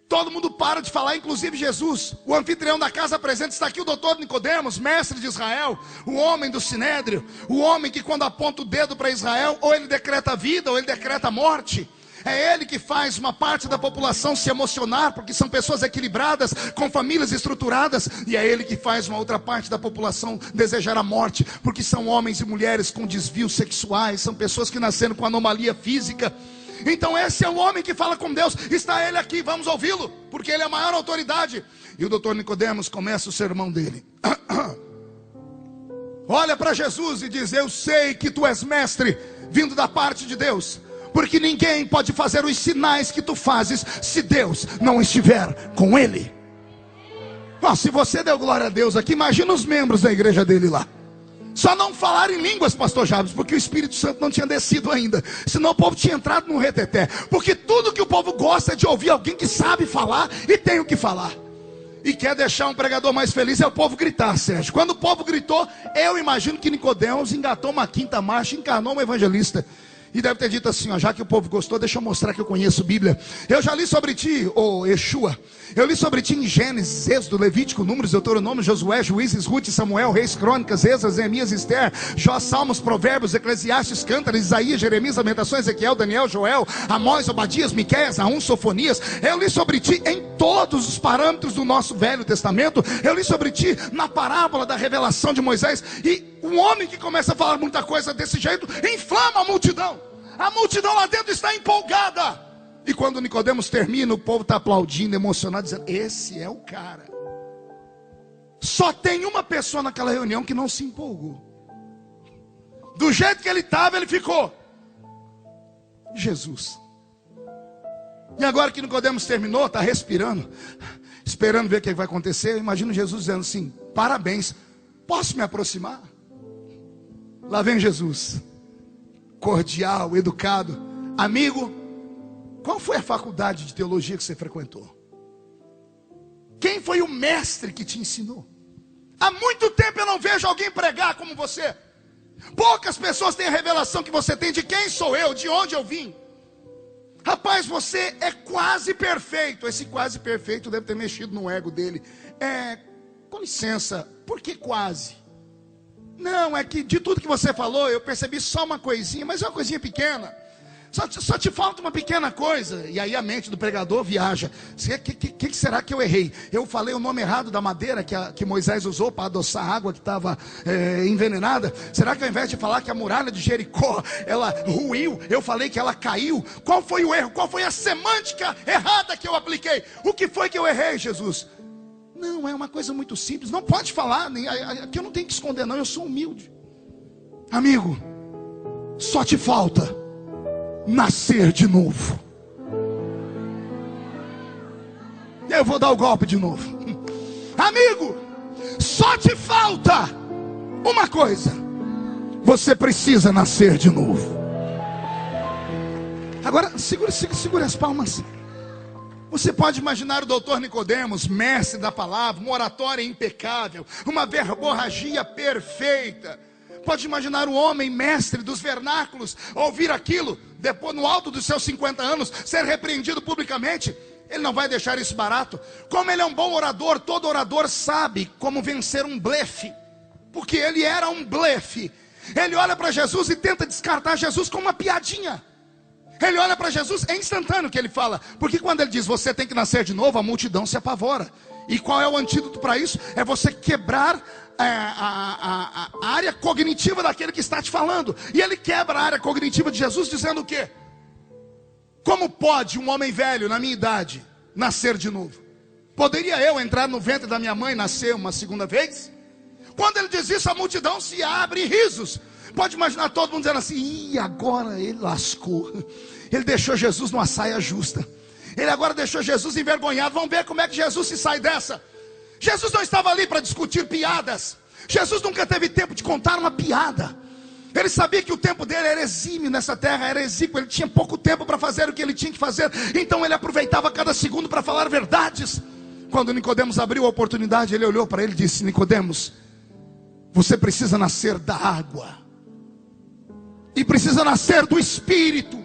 todo mundo para de falar, inclusive Jesus. O anfitrião da casa apresenta: está aqui o doutor Nicodemos, mestre de Israel, o homem do Sinédrio, o homem que quando aponta o dedo para Israel, ou ele decreta a vida, ou ele decreta a morte. É ele que faz uma parte da população se emocionar, porque são pessoas equilibradas, com famílias estruturadas. E é ele que faz uma outra parte da população desejar a morte, porque são homens e mulheres com desvios sexuais, são pessoas que nasceram com anomalia física. Então esse é o homem que fala com Deus. Está ele aqui, vamos ouvi-lo, porque ele é a maior autoridade. E o doutor Nicodemos começa o sermão dele. Olha para Jesus e diz: eu sei que tu és mestre, vindo da parte de Deus, porque ninguém pode fazer os sinais que tu fazes se Deus não estiver com ele. Se você deu glória a Deus aqui, imagina os membros da igreja dele lá. Só não falar em línguas, pastor Jabes, porque o Espírito Santo não tinha descido ainda. Senão o povo tinha entrado num reteté. Porque tudo que o povo gosta é de ouvir alguém que sabe falar e tem o que falar. E quer deixar um pregador mais feliz é o povo gritar, Sérgio. Quando o povo gritou, eu imagino que Nicodemos engatou uma quinta marcha, encarnou um evangelista. E deve ter dito assim: já que o povo gostou, deixa eu mostrar que eu conheço Bíblia. Eu já li sobre ti, Yeshua. Eu li sobre ti em Gênesis, Êxodo, Levítico, Números, Deuteronômio, Josué, Juízes, Ruth, Samuel, Reis, Crônicas, Esdras, Neemias, Esther, Jó, Salmos, Provérbios, Eclesiastes, Cântaros, Isaías, Jeremias, Lamentações, Ezequiel, Daniel, Joel, Amós, Obadias, Miqueias, Naum, Sofonias. Eu li sobre ti em todos os parâmetros do nosso Velho Testamento. Eu li sobre ti na parábola da revelação de Moisés. E um homem que começa a falar muita coisa desse jeito inflama a multidão. A multidão lá dentro está empolgada. E quando Nicodemos termina, o povo está aplaudindo, emocionado, dizendo: esse é o cara. Só tem uma pessoa naquela reunião que não se empolgou. Do jeito que ele estava, ele ficou: Jesus. E agora que Nicodemos terminou, está respirando, esperando ver o que vai acontecer. Eu imagino Jesus dizendo assim: parabéns, posso me aproximar? Lá vem Jesus, cordial, educado: amigo, qual foi a faculdade de teologia que você frequentou? Quem foi o mestre que te ensinou? Há muito tempo eu não vejo alguém pregar como você. Poucas pessoas têm a revelação que você tem de quem sou eu, de onde eu vim. Rapaz, você é quase perfeito. Esse quase perfeito deve ter mexido no ego dele. Com licença, por que quase? Não, é que de tudo que você falou, eu percebi só uma coisinha, mas é uma coisinha pequena. Só te falta uma pequena coisa. E aí a mente do pregador viaja: que será que eu errei? Eu falei o nome errado da madeira que Moisés usou para adoçar a água que estava envenenada? Será que ao invés de falar que a muralha de Jericó ela ruiu, eu falei que ela caiu? Qual foi o erro? Qual foi a semântica errada que eu apliquei? O que foi que eu errei, Jesus? Não, é uma coisa muito simples. Não pode falar, aqui eu não tenho que esconder não, eu sou humilde. Amigo, só te falta nascer de novo. E eu vou dar o golpe de novo. Amigo, só te falta uma coisa: você precisa nascer de novo. Agora, segure as palmas. Você pode imaginar o doutor Nicodemos, mestre da palavra, uma oratória impecável, uma verborragia perfeita. Pode imaginar o homem mestre dos vernáculos, ouvir aquilo, depois no alto dos seus 50 anos, ser repreendido publicamente. Ele não vai deixar isso barato. Como ele é um bom orador, todo orador sabe como vencer um blefe, porque ele era um blefe. Ele olha para Jesus e tenta descartar Jesus com uma piadinha. Ele olha para Jesus, é instantâneo que ele fala. Porque quando ele diz, você tem que nascer de novo, a multidão se apavora. E qual é o antídoto para isso? É você quebrar a área cognitiva daquele que está te falando. E ele quebra a área cognitiva de Jesus dizendo o quê? Como pode um homem velho, na minha idade, nascer de novo? Poderia eu entrar no ventre da minha mãe e nascer uma segunda vez? Quando ele diz isso, a multidão se abre em risos. Pode imaginar todo mundo dizendo assim, ih, agora ele lascou. Ele deixou Jesus numa saia justa. Ele agora deixou Jesus envergonhado. Vamos ver como é que Jesus se sai dessa. Jesus não estava ali para discutir piadas. Jesus nunca teve tempo de contar uma piada. Ele sabia que o tempo dele era exímio nessa terra, era exíguo. Ele tinha pouco tempo para fazer o que ele tinha que fazer. Então ele aproveitava cada segundo para falar verdades. Quando Nicodemos abriu a oportunidade, ele olhou para ele e disse, Nicodemos, você precisa nascer da água. E precisa nascer do Espírito.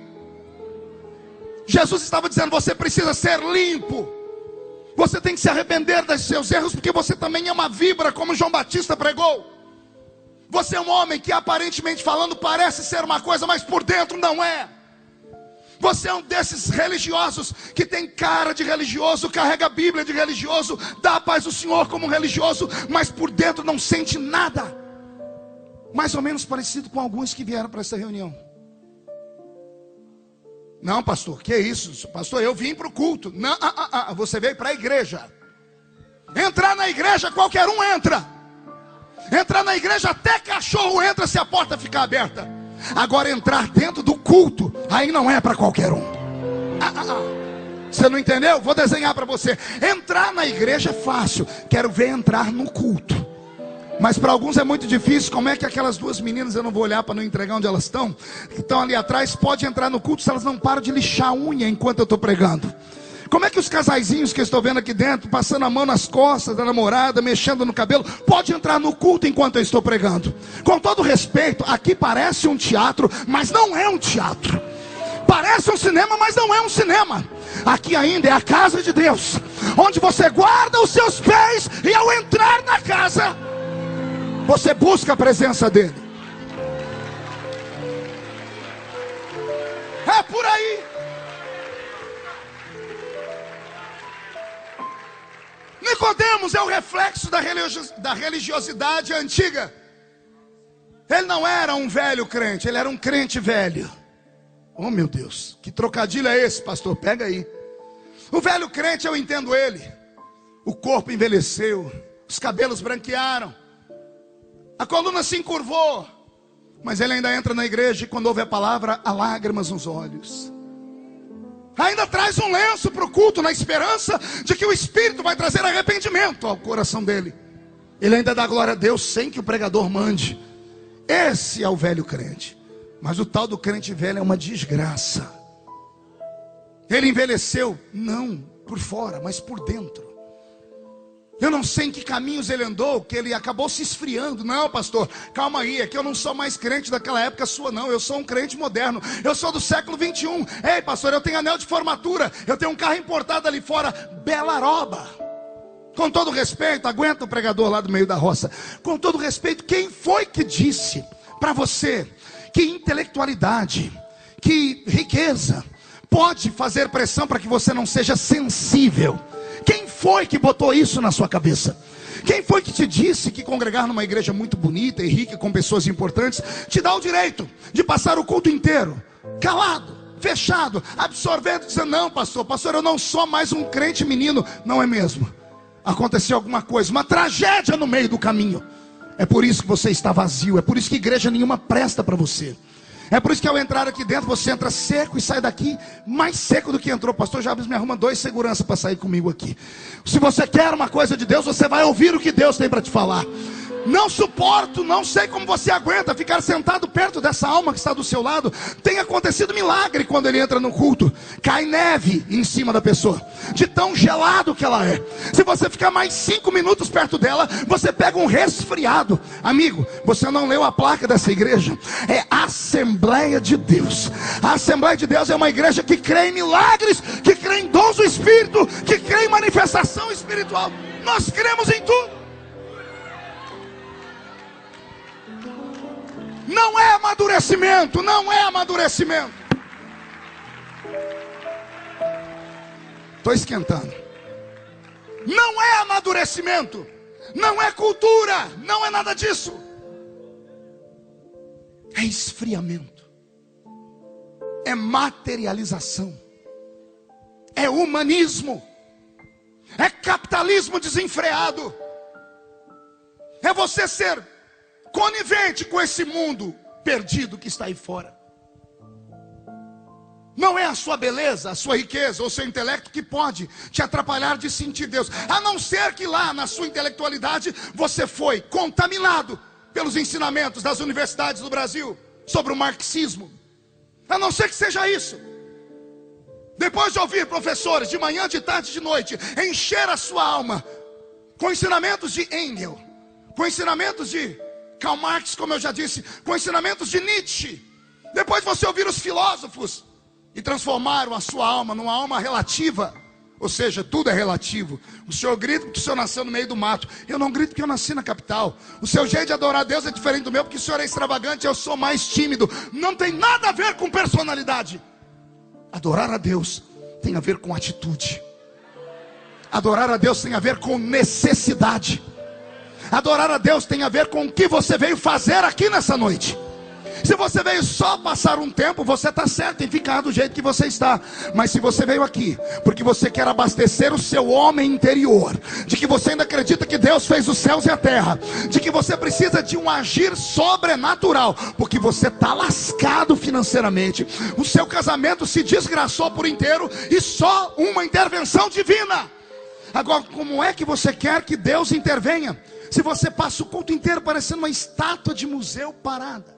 Jesus estava dizendo, você precisa ser limpo. Você tem que se arrepender dos seus erros, porque você também é uma víbora, como João Batista pregou. Você é um homem que aparentemente falando parece ser uma coisa, mas por dentro não é. Você é um desses religiosos que tem cara de religioso, carrega a Bíblia de religioso, dá a paz do Senhor como religioso, mas por dentro não sente nada. Mais ou menos parecido com alguns que vieram para essa reunião. Não, pastor, que isso? Pastor, eu vim para o culto. Não, você veio para a igreja. Entrar na igreja qualquer um entra. Entrar na igreja até cachorro entra se a porta ficar aberta. Agora entrar dentro do culto, aí não é para qualquer um. Você não entendeu? Vou desenhar para você. Entrar na igreja é fácil. Quero ver entrar no culto. Mas para alguns é muito difícil. Como é que aquelas duas meninas, eu não vou olhar para não entregar onde elas estão, que estão ali atrás, pode entrar no culto se elas não param de lixar a unha enquanto eu estou pregando? Como é que os casaizinhos que eu estou vendo aqui dentro, passando a mão nas costas da namorada, mexendo no cabelo, pode entrar no culto enquanto eu estou pregando? Com todo respeito, aqui parece um teatro, mas não é um teatro. Parece um cinema, mas não é um cinema. Aqui ainda é a casa de Deus, onde você guarda os seus pés e ao entrar na casa, você busca a presença dele. É por aí. Nicodemos é o reflexo da religiosidade antiga. Ele não era um velho crente, ele era um crente velho. Oh meu Deus, que trocadilho é esse, pastor? Pega aí. O velho crente, eu entendo ele. O corpo envelheceu, os cabelos branquearam, a coluna se encurvou, mas ele ainda entra na igreja e quando ouve a palavra, há lágrimas nos olhos. Ainda traz um lenço para o culto, na esperança de que o Espírito vai trazer arrependimento ao coração dele. Ele ainda dá glória a Deus sem que o pregador mande. Esse é o velho crente. Mas o tal do crente velho é uma desgraça. Ele envelheceu, não por fora, mas por dentro. Eu não sei em que caminhos ele andou, que ele acabou se esfriando. Não, pastor, calma aí, é que eu não sou mais crente daquela época sua, não. Eu sou um crente moderno, eu sou do século 21. Ei, pastor, eu tenho anel de formatura, eu tenho um carro importado ali fora, Belaroba. Com todo respeito, aguenta o pregador lá do meio da roça. Com todo respeito, quem foi que disse para você que intelectualidade, que riqueza pode fazer pressão para que você não seja sensível? Quem foi que botou isso na sua cabeça? Quem foi que te disse que congregar numa igreja muito bonita e rica, com pessoas importantes, te dá o direito de passar o culto inteiro calado, fechado, absorvendo, dizendo, não, pastor, eu não sou mais um crente menino? Não é mesmo? Aconteceu alguma coisa, uma tragédia no meio do caminho. É por isso que você está vazio, é por isso que igreja nenhuma presta para você. É por isso que ao entrar aqui dentro, você entra seco e sai daqui mais seco do que entrou. Pastor Jabes me arruma 2 seguranças para sair comigo aqui. Se você quer uma coisa de Deus, você vai ouvir o que Deus tem para te falar. Não suporto, não sei como você aguenta ficar sentado perto dessa alma que está do seu lado. Tem acontecido milagre quando ele entra no culto. Cai neve em cima da pessoa, de tão gelado que ela é. Se você ficar mais 5 minutos perto dela, você pega um resfriado. Amigo, você não leu a placa dessa igreja? É Assembleia de Deus. A Assembleia de Deus é uma igreja que crê em milagres, que crê em dons do Espírito, que crê em manifestação espiritual. Nós cremos em tudo. Não é amadurecimento, não é amadurecimento. Estou esquentando. Não é amadurecimento, não é cultura, não é nada disso. É esfriamento, é materialização, é humanismo, é capitalismo desenfreado, é você ser conivente com esse mundo perdido que está aí fora. Não é a sua beleza, a sua riqueza ou seu intelecto que pode te atrapalhar de sentir Deus, a não ser que lá na sua intelectualidade você foi contaminado pelos ensinamentos das universidades do Brasil sobre o marxismo. A não ser que seja isso. Depois de ouvir professores de manhã, de tarde, de noite encher a sua alma com ensinamentos de Engels, com ensinamentos de Karl Marx, como eu já disse, com ensinamentos de Nietzsche. Depois você ouvir os filósofos e transformaram a sua alma numa alma relativa. Ou seja, tudo é relativo. O senhor grita porque o senhor nasceu no meio do mato. Eu não grito porque eu nasci na capital. O seu jeito de adorar a Deus é diferente do meu, porque o senhor é extravagante, eu sou mais tímido. Não tem nada a ver com personalidade. Adorar a Deus tem a ver com atitude. Adorar a Deus tem a ver com necessidade. Adorar a Deus tem a ver com o que você veio fazer aqui nessa noite. Se você veio só passar um tempo, você está certo em ficar do jeito que você está. Mas se você veio aqui porque você quer abastecer o seu homem interior, de que você ainda acredita que Deus fez os céus e a terra, de que você precisa de um agir sobrenatural, porque você está lascado financeiramente, o seu casamento se desgraçou por inteiro e só uma intervenção divina. Agora, como é que você quer que Deus intervenha se você passa o culto inteiro parecendo uma estátua de museu parada?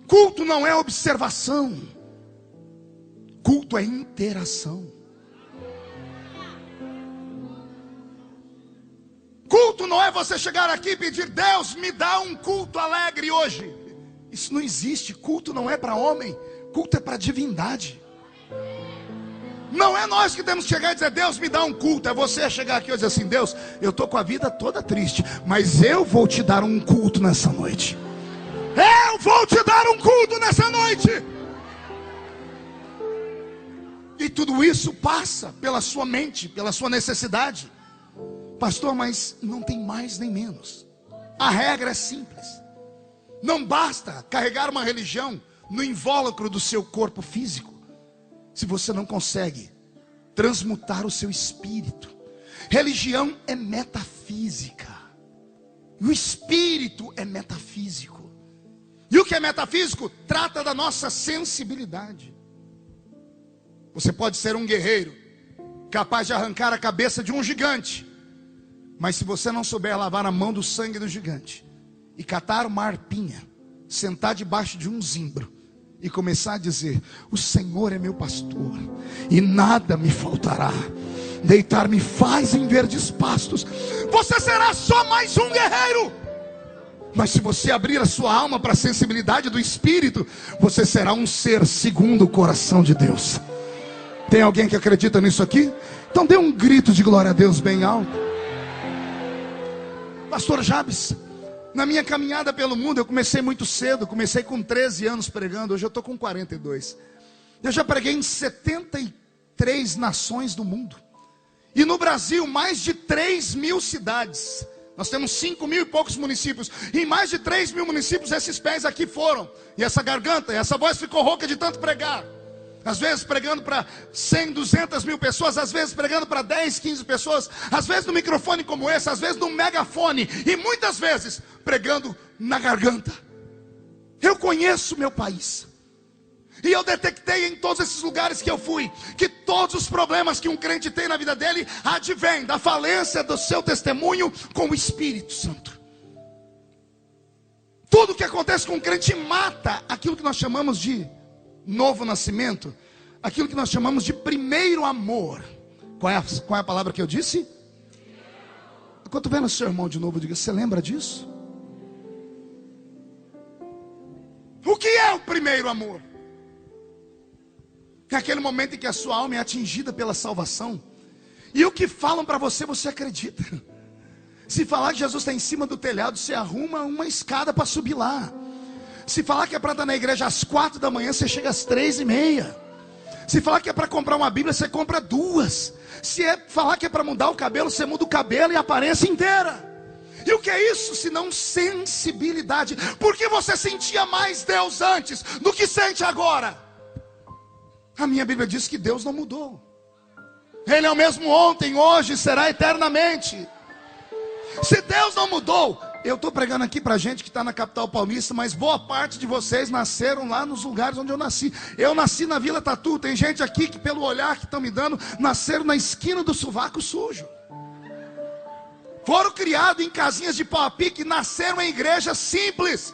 Culto não é observação, culto é interação. Culto não é você chegar aqui e pedir: Deus, me dá um culto alegre hoje. Isso não existe. Culto não é para homem, culto é para divindade. Não é nós que temos que chegar e dizer: Deus, me dá um culto. É você chegar aqui e dizer assim: Deus, eu estou com a vida toda triste, mas eu vou te dar um culto nessa noite. Eu vou te dar um culto nessa noite. E tudo isso passa pela sua mente, pela sua necessidade. Pastor, mas não tem mais nem menos. A regra é simples. Não basta carregar uma religião no invólucro do seu corpo físico, se você não consegue transmutar o seu espírito. Religião é metafísica, e o espírito é metafísico. E o que é metafísico trata da nossa sensibilidade. Você pode ser um guerreiro capaz de arrancar a cabeça de um gigante, mas se você não souber lavar a mão do sangue do gigante e catar uma arpinha, sentar debaixo de um zimbro e começar a dizer: o Senhor é meu pastor e nada me faltará, deitar-me faz em verdes pastos, você será só mais um guerreiro. Mas se você abrir a sua alma para a sensibilidade do Espírito, você será um ser segundo o coração de Deus. Tem alguém que acredita nisso aqui? Então dê um grito de glória a Deus bem alto. Pastor Jabes, na minha caminhada pelo mundo, eu comecei muito cedo. Comecei com 13 anos pregando, hoje eu estou com 42. Eu já preguei em 73 nações do mundo. E no Brasil, mais de 3.000 cidades. Nós temos 5.000 e poucos municípios. E em mais de 3.000 municípios esses pés aqui foram. E essa garganta, essa voz ficou rouca de tanto pregar. Às vezes pregando para 100, 200 mil pessoas. Às vezes pregando para 10, 15 pessoas. Às vezes no microfone como esse. Às vezes no megafone. E muitas vezes pregando na garganta. Eu conheço meu país. E eu detectei em todos esses lugares que eu fui, que todos os problemas que um crente tem na vida dele, advém da falência do seu testemunho com o Espírito Santo. Tudo que acontece com um crente mata aquilo que nós chamamos de novo nascimento, aquilo que nós chamamos de primeiro amor. Qual é a palavra que eu disse? Enquanto vendo o seu irmão de novo, diga: você lembra disso? O que é o primeiro amor? É aquele momento em que a sua alma é atingida pela salvação, e o que falam para você, você acredita. Se falar que Jesus está em cima do telhado, você arruma uma escada para subir lá. Se falar que é para estar na igreja às 4 da manhã, você chega às 3:30. Se falar que é para comprar uma Bíblia, você compra 2. Se falar que é para mudar o cabelo, você muda o cabelo e a aparência inteira. E o que é isso se não sensibilidade? Porque você sentia mais Deus antes do que sente agora. A minha Bíblia diz que Deus não mudou. Ele é o mesmo ontem, hoje, será eternamente. Se Deus não mudou, eu estou pregando aqui para gente que está na capital paulista, mas boa parte de vocês nasceram lá nos lugares onde eu nasci. Eu nasci na Vila Tatu. Tem gente aqui que, pelo olhar que estão me dando, nasceram na esquina do sovaco sujo. Foram criados em casinhas de pau a pique, nasceram em igrejas simples.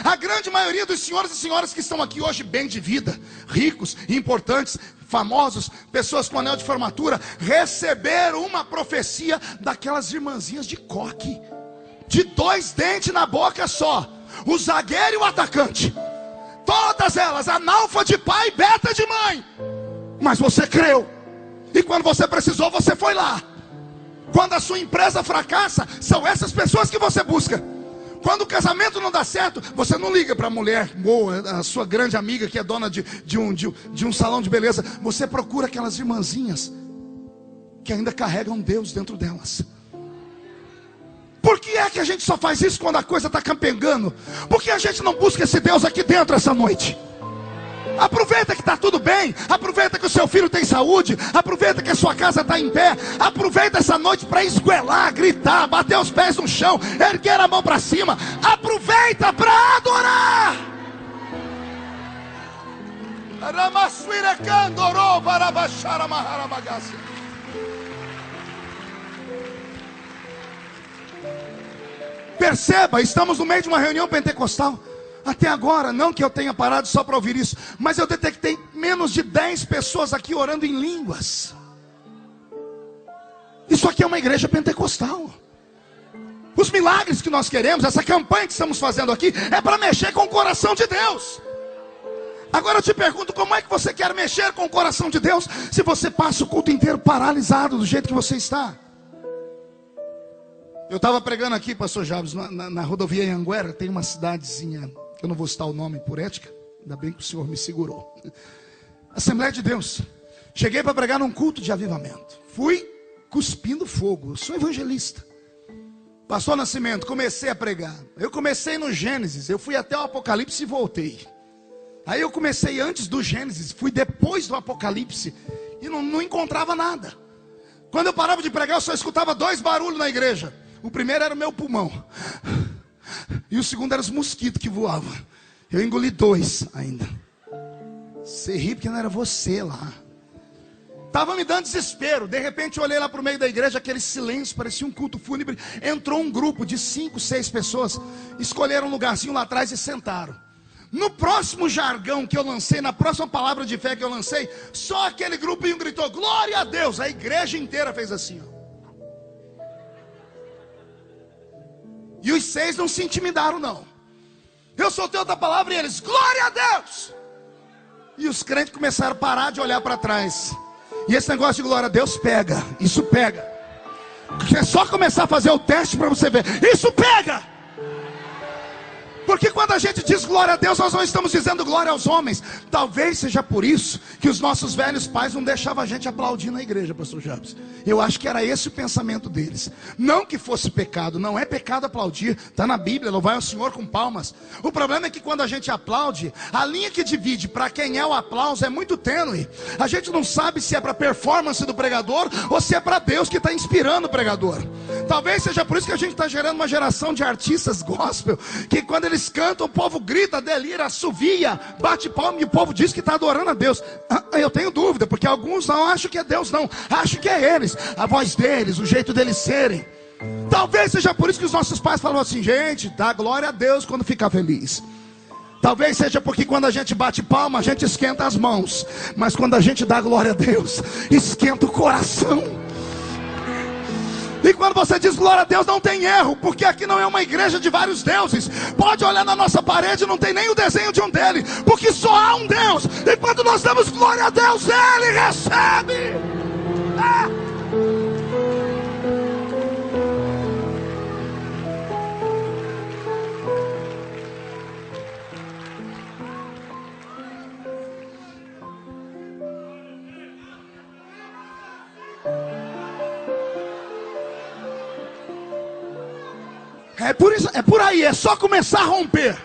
A grande maioria dos senhores e senhoras que estão aqui hoje, bem de vida, ricos, importantes, famosos, pessoas com anel de formatura, receberam uma profecia daquelas irmãzinhas de coque, de 2 dentes na boca só, o zagueiro e o atacante, todas elas analfa de pai e beta de mãe. Mas você creu, e quando você precisou, você foi lá. Quando a sua empresa fracassa, são essas pessoas que você busca. Quando o casamento não dá certo, você não liga para a mulher boa, a sua grande amiga que é dona de um salão de beleza. Você procura aquelas irmãzinhas que ainda carregam Deus dentro delas. Por que é que a gente só faz isso quando a coisa está campengando? Por que a gente não busca esse Deus aqui dentro essa noite? Aproveita que está tudo bem. Aproveita que o seu filho tem saúde. Aproveita que a sua casa está em pé. Aproveita essa noite para esguelar, gritar, bater os pés no chão, erguer a mão para cima. Aproveita para adorar. Perceba, estamos no meio de uma reunião pentecostal. Até agora, não que eu tenha parado só para ouvir isso, mas eu detectei menos de 10 pessoas aqui orando em línguas. Isso aqui é uma igreja pentecostal. Os milagres que nós queremos, essa campanha que estamos fazendo aqui, é para mexer com o coração de Deus. Agora eu te pergunto, como é que você quer mexer com o coração de Deus, se você passa o culto inteiro paralisado do jeito que você está? Eu estava pregando aqui, pastor Jabes, na rodovia Anhanguera, tem uma cidadezinha, eu não vou citar o nome por ética, ainda bem que o Senhor me segurou. Assembleia de Deus. Cheguei para pregar num culto de avivamento. Fui cuspindo fogo, eu sou evangelista. Pastor Nascimento, comecei a pregar. Eu comecei no Gênesis, eu fui até o Apocalipse e voltei. Aí eu comecei antes do Gênesis, fui depois do Apocalipse e não encontrava nada. Quando eu parava de pregar, eu só escutava 2 barulhos na igreja. O primeiro era o meu pulmão, e o segundo era os mosquitos que voavam. Eu engoli 2 ainda. Você ri porque não era você lá. Estava me dando desespero. De repente eu olhei lá para o meio da igreja, aquele silêncio, parecia um culto fúnebre. Entrou um grupo de 5, 6 pessoas, escolheram um lugarzinho lá atrás e sentaram. No próximo jargão que eu lancei, na próxima palavra de fé que eu lancei, só aquele grupinho gritou, glória a Deus. A igreja inteira fez assim, ó. E os 6 não se intimidaram não. Eu soltei outra palavra e eles, glória a Deus. E os crentes começaram a parar de olhar para trás. E esse negócio de glória a Deus pega. Isso pega. É só começar a fazer o teste para você ver. Isso pega. Porque quando a gente diz glória a Deus, nós não estamos dizendo glória aos homens. Talvez seja por isso que os nossos velhos pais não deixavam a gente aplaudir na igreja, pastor Jabes. Eu acho que era esse o pensamento deles. Não que fosse pecado, não é pecado aplaudir. Está na Bíblia, louvar o Senhor com palmas. O problema é que quando a gente aplaude, a linha que divide para quem é o aplauso é muito tênue. A gente não sabe se é para performance do pregador ou se é para Deus que está inspirando o pregador. Talvez seja por isso que a gente está gerando uma geração de artistas gospel, que quando eles cantam, o povo grita, delira, assovia, bate palma e o povo diz que está adorando a Deus. Eu tenho dúvida, porque alguns não acham que é Deus, não, acham que é eles, a voz deles, o jeito deles serem. Talvez seja por isso que os nossos pais falam assim: gente, dá glória a Deus quando ficar feliz. Talvez seja porque quando a gente bate palma, a gente esquenta as mãos, mas quando a gente dá glória a Deus, esquenta o coração. E quando você diz glória a Deus, não tem erro, porque aqui não é uma igreja de vários deuses. Pode olhar na nossa parede, não tem nem o desenho de um dele, porque só há um Deus. E quando nós damos glória a Deus, Ele recebe. É por aí, é só começar a romper.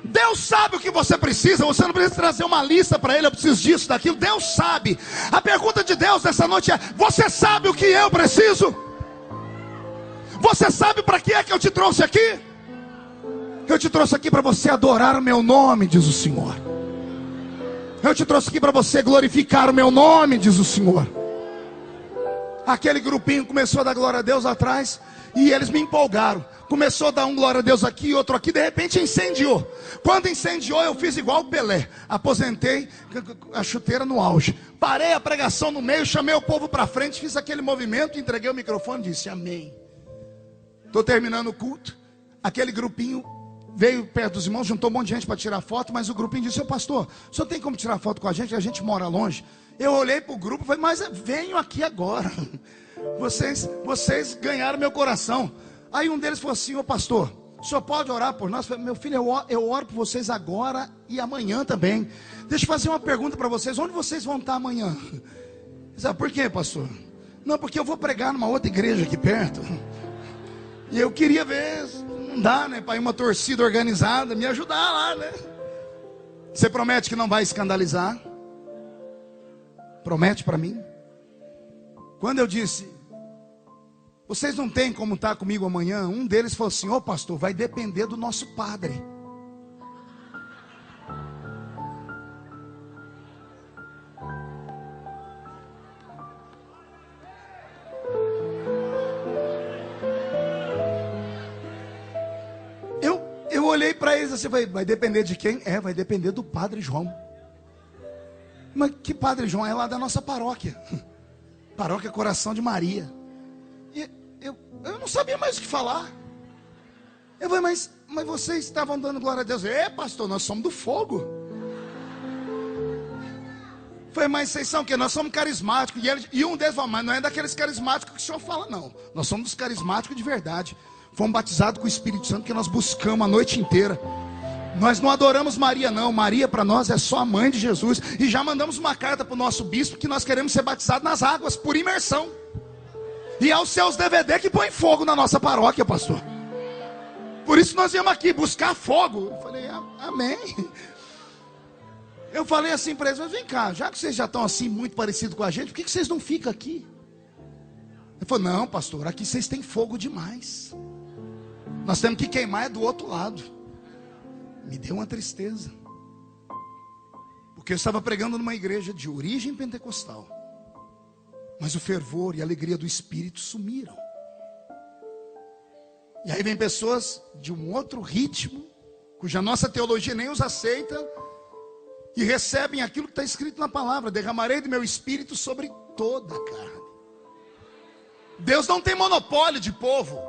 Deus sabe o que você precisa. Você não precisa trazer uma lista para Ele: eu preciso disso, daquilo. Deus sabe. A pergunta de Deus nessa noite é: você sabe o que eu preciso? Você sabe para que é que eu te trouxe aqui? Eu te trouxe aqui para você adorar o meu nome, diz o Senhor. Eu te trouxe aqui para você glorificar o meu nome, diz o Senhor. Aquele grupinho começou a dar glória a Deus atrás, e eles me empolgaram. Começou a dar um glória a Deus aqui, outro aqui. De repente incendiou. Quando incendiou, eu fiz igual o Pelé. Aposentei a chuteira no auge. Parei a pregação no meio, chamei o povo para frente, fiz aquele movimento, entreguei o microfone e disse: amém. Estou terminando o culto. Aquele grupinho veio perto dos irmãos, juntou um monte de gente para tirar foto. Mas o grupinho disse: seu pastor, o senhor tem como tirar foto com a gente mora longe? Eu olhei para o grupo e falei: mas venho aqui agora. Vocês ganharam meu coração. Aí um deles falou assim: ô pastor, o senhor pode orar por nós? Eu falei: meu filho, eu oro por vocês agora e amanhã também. Deixa eu fazer uma pergunta para vocês: onde vocês vão estar amanhã? Sabe por quê, pastor? Não, porque eu vou pregar numa outra igreja aqui perto, e eu queria ver, não dá, né, para ir uma torcida organizada, me ajudar lá, né? Você promete que não vai escandalizar? Promete para mim? Quando eu disse: vocês não têm como estar comigo amanhã, um deles falou assim: ô pastor, vai depender do nosso padre. Eu olhei para eles assim: vai depender de quem? Vai depender do padre João. Mas que padre João? É lá da nossa paróquia. Paróquia Coração de Maria. E eu não sabia mais o que falar. Eu falei: mas vocês estavam dando glória a Deus. Pastor, nós somos do fogo. Eu falei: mas vocês são o quê? Nós somos carismáticos. E um deles falou: mas não é daqueles carismáticos que o senhor fala, não. Nós somos dos carismáticos de verdade. Fomos batizados com o Espírito Santo, que nós buscamos a noite inteira. Nós não adoramos Maria, não. Maria para nós é só a mãe de Jesus. E já mandamos uma carta para o nosso bispo que nós queremos ser batizados nas águas por imersão. E aos seus DVD que põe fogo na nossa paróquia, pastor. Por isso nós viemos aqui buscar fogo. Eu falei: amém. Eu falei assim para eles: mas vem cá, já que vocês já estão assim muito parecidos com a gente, por que vocês não ficam aqui? Ele falou: não, pastor, aqui vocês têm fogo demais. Nós temos que queimar do outro lado. Me deu uma tristeza, porque eu estava pregando numa igreja de origem pentecostal, mas o fervor e a alegria do Espírito sumiram. E aí vem pessoas de um outro ritmo, cuja nossa teologia nem os aceita, e recebem aquilo que está escrito na palavra: derramarei do meu Espírito sobre toda a carne. Deus não tem monopólio de povo.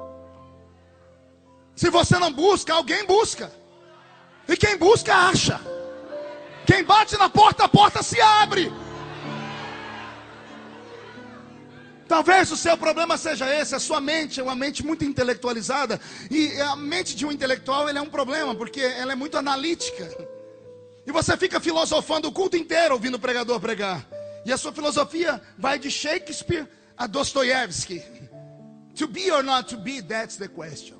Se você não busca, alguém busca. E quem busca, acha. Quem bate na porta, a porta se abre. Talvez o seu problema seja esse: a sua mente é uma mente muito intelectualizada. E a mente de um intelectual, ela é um problema, porque ela é muito analítica. E você fica filosofando o culto inteiro ouvindo o pregador pregar. E a sua filosofia vai de Shakespeare a Dostoiévski. To be or not to be, that's the question.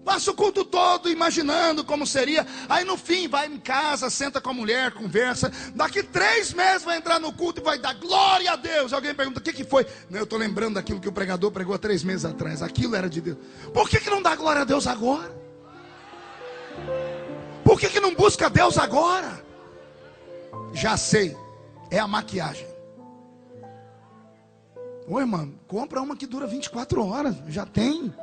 Passa o culto todo imaginando como seria. Aí no fim vai em casa, senta com a mulher, conversa. Daqui 3 meses vai entrar no culto e vai dar glória a Deus. Alguém pergunta, o que foi? Não, eu estou lembrando daquilo que o pregador pregou há 3 meses atrás. Aquilo era de Deus. Por que não dá glória a Deus agora? Por que não busca Deus agora? Já sei, é a maquiagem. Ô irmão, compra uma que dura 24 horas. Já tem.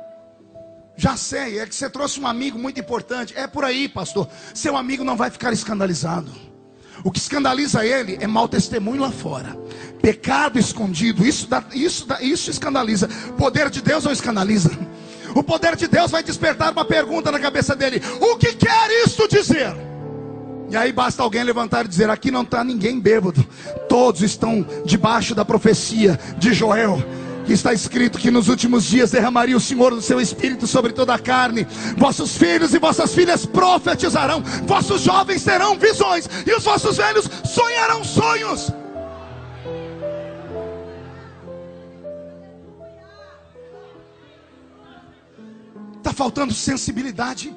Já sei, é que você trouxe um amigo muito importante. É por aí, pastor. Seu amigo não vai ficar escandalizado. O que escandaliza ele é mau testemunho lá fora. Pecado escondido, isso escandaliza. O poder de Deus não escandaliza. O poder de Deus vai despertar uma pergunta na cabeça dele: o que quer isto dizer? E aí basta alguém levantar e dizer: aqui não está ninguém bêbado. Todos estão debaixo da profecia de Joel, que está escrito que nos últimos dias derramaria o Senhor do seu Espírito sobre toda a carne. Vossos filhos e vossas filhas profetizarão, vossos jovens terão visões, e os vossos velhos sonharão sonhos. Está faltando sensibilidade.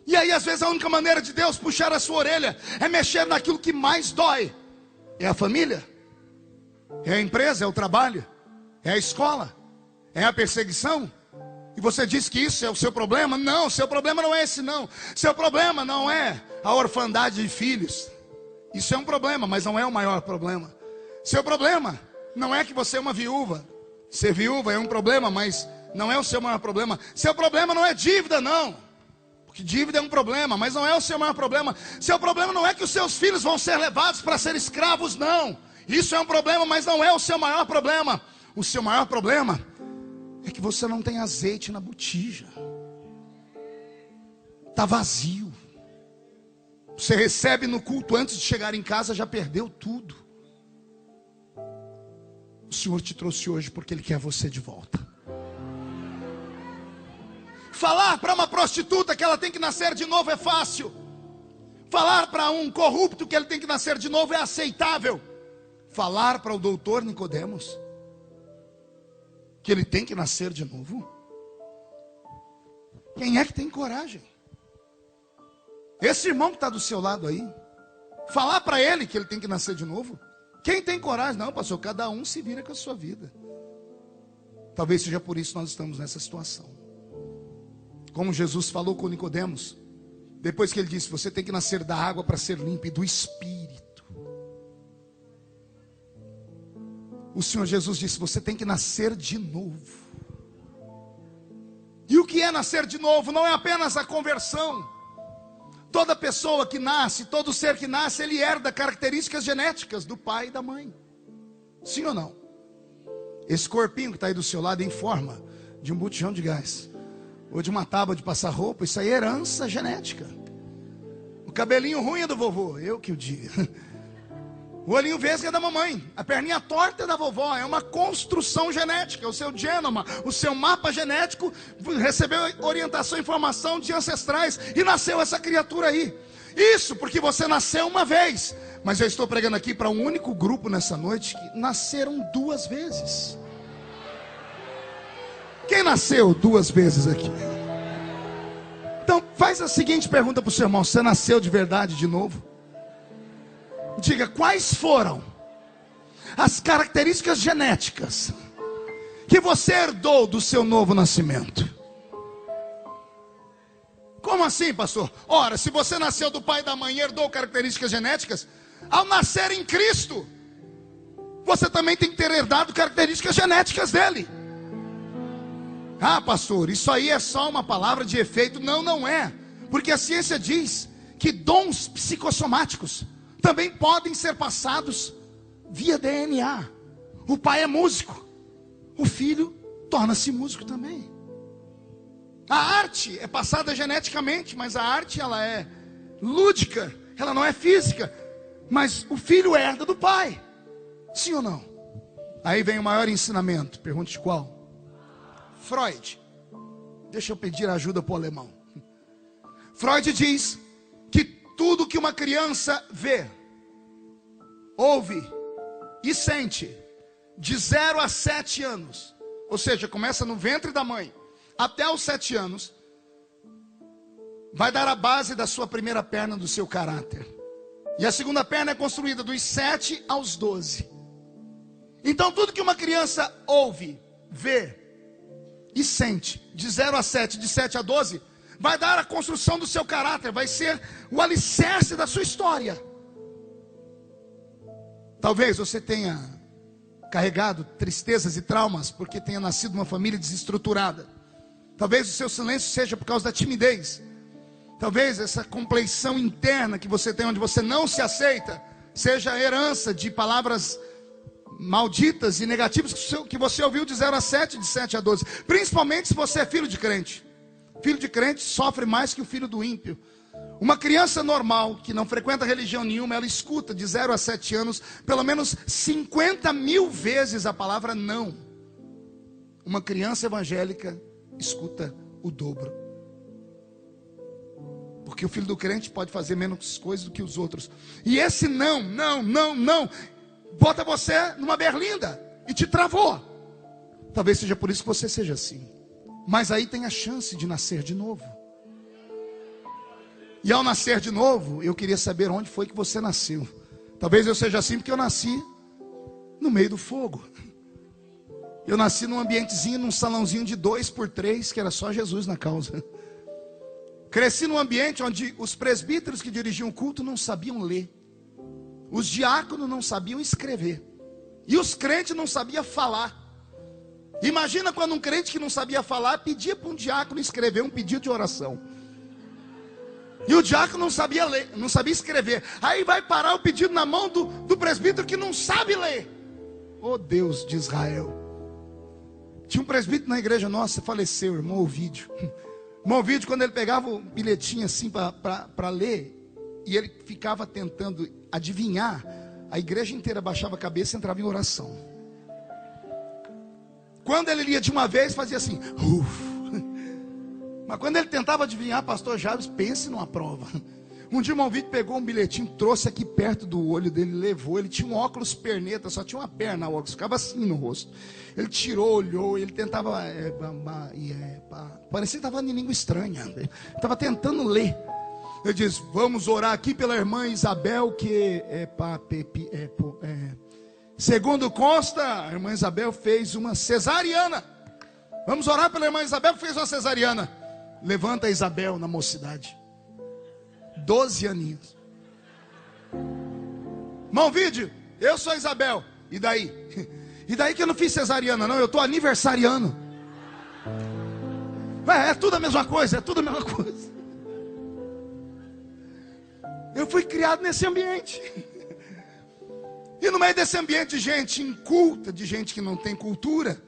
E aí às vezes a única maneira de Deus puxar a sua orelha é mexer naquilo que mais dói. É a família, é a empresa, é o trabalho, é a escola, é a perseguição. E você diz que isso é o seu problema? Não, seu problema não é esse não. Seu problema não é a orfandade de filhos. Isso é um problema, mas não é o maior problema. Seu problema não é que você é uma viúva. Ser viúva é um problema, mas não é o seu maior problema. Seu problema não é dívida não. Porque dívida é um problema, mas não é o seu maior problema. Seu problema não é que os seus filhos vão ser levados para ser escravos, não. Isso é um problema, mas não é o seu maior problema. O seu maior problema é que você não tem azeite na botija. Está vazio. Você recebe no culto, antes de chegar em casa já perdeu tudo. O Senhor te trouxe hoje porque Ele quer você de volta. Falar para uma prostituta que ela tem que nascer de novo é fácil. Falar para um corrupto que ele tem que nascer de novo é aceitável. Falar para o doutor Nicodemos que ele tem que nascer de novo, quem é que tem coragem? Esse irmão que está do seu lado aí, falar para ele que ele tem que nascer de novo, quem tem coragem? Não, pastor, cada um se vira com a sua vida. Talvez seja por isso que nós estamos nessa situação. Como Jesus falou com Nicodemos, depois que ele disse: você tem que nascer da água para ser limpo, e do Espírito. O Senhor Jesus disse: você tem que nascer de novo. E o que é nascer de novo? Não é apenas a conversão. Toda pessoa que nasce, todo ser que nasce, ele herda características genéticas do pai e da mãe. Sim ou não? Esse corpinho que está aí do seu lado em forma de um botijão de gás, ou de uma tábua de passar roupa, isso aí é herança genética. O cabelinho ruim é do vovô, eu que o diga. O olhinho vesgo é da mamãe, a perninha torta é da vovó. É uma construção genética. O seu genoma, o seu mapa genético recebeu orientação e informação de ancestrais, e nasceu essa criatura aí. Isso porque você nasceu uma vez. Mas eu estou pregando aqui para um único grupo nessa noite que nasceram 2 vezes. Quem nasceu 2 vezes aqui? Então faz a seguinte pergunta para o seu irmão: você nasceu de verdade de novo? Diga, quais foram as características genéticas que você herdou do seu novo nascimento? Como assim, pastor? Ora, se você nasceu do pai e da mãe e herdou características genéticas, ao nascer em Cristo, você também tem que ter herdado características genéticas dele. Ah, pastor, isso aí é só uma palavra de efeito. Não, não é. Porque a ciência diz que dons psicossomáticos também podem ser passados via DNA. O pai é músico, o filho torna-se músico também. A arte é passada geneticamente, mas a arte ela é lúdica, ela não é física. Mas o filho herda do pai. Sim ou não? Aí vem o maior ensinamento. Pergunte qual? Freud. Deixa eu pedir ajuda para o alemão. Freud diz que tudo que uma criança vê, ouve e sente de 0 a 7 anos, ou seja, começa no ventre da mãe até os 7 anos, vai dar a base da sua primeira perna, do seu caráter. E a segunda perna é construída dos 7 aos 12. Então tudo que uma criança ouve, vê e sente, de 0 a 7, de 7 a 12, vai dar a construção do seu caráter, vai ser o alicerce da sua história. Talvez você tenha carregado tristezas e traumas porque tenha nascido numa família desestruturada. Talvez o seu silêncio seja por causa da timidez. Talvez essa compleição interna que você tem, onde você não se aceita, seja a herança de palavras malditas e negativas que você ouviu de 0 a 7, de 7 a 12. Principalmente se você é filho de crente. Filho de crente sofre mais que o filho do ímpio. Uma criança normal, que não frequenta religião nenhuma, ela escuta de 0 a 7 anos, pelo menos 50.000 vezes a palavra não. Uma criança evangélica escuta o dobro. Porque o filho do crente pode fazer menos coisas do que os outros. E esse não, bota você numa berlinda e te travou. Talvez seja por isso que você seja assim. Mas aí tem a chance de nascer de novo. E ao nascer de novo, eu queria saber onde foi que você nasceu. Talvez eu seja assim porque eu nasci no meio do fogo. Eu nasci num ambientezinho, num salãozinho de 2x3, que era só Jesus na causa. Cresci num ambiente onde os presbíteros que dirigiam o culto não sabiam ler. Os diáconos não sabiam escrever. E os crentes não sabiam falar. Imagina quando um crente que não sabia falar pedia para um diácono escrever um pedido de oração. E o diácono não sabia ler, não sabia escrever. Aí vai parar o pedido na mão do presbítero que não sabe ler. Oh Deus de Israel. Tinha um presbítero na igreja nossa, faleceu, irmão Ovídio. Irmão Ovídio, quando ele pegava o bilhetinho assim para ler, e ele ficava tentando adivinhar, a igreja inteira baixava a cabeça e entrava em oração. Quando ele lia de uma vez, fazia assim, Mas quando ele tentava adivinhar, pastor Javes, pense numa prova. Um dia o irmão Vítor pegou um bilhetinho, trouxe aqui perto do olho dele, levou. Ele tinha um óculos perneta, só tinha uma perna, o óculos ficava assim no rosto. Ele tirou, olhou, ele tentava, parecia que estava em língua estranha. Estava tentando ler. Ele diz, vamos orar aqui pela irmã Isabel, que segundo consta, a irmã Isabel fez uma cesariana. Vamos orar pela irmã Isabel que fez uma cesariana. Levanta a Isabel na mocidade. 12 aninhos. Irmão Vídeo, eu sou a Isabel. E daí? E daí que eu não fiz cesariana, não, eu estou aniversariando. É tudo a mesma coisa, é tudo a mesma coisa. Eu fui criado nesse ambiente. E no meio desse ambiente de gente inculta, de gente que não tem cultura,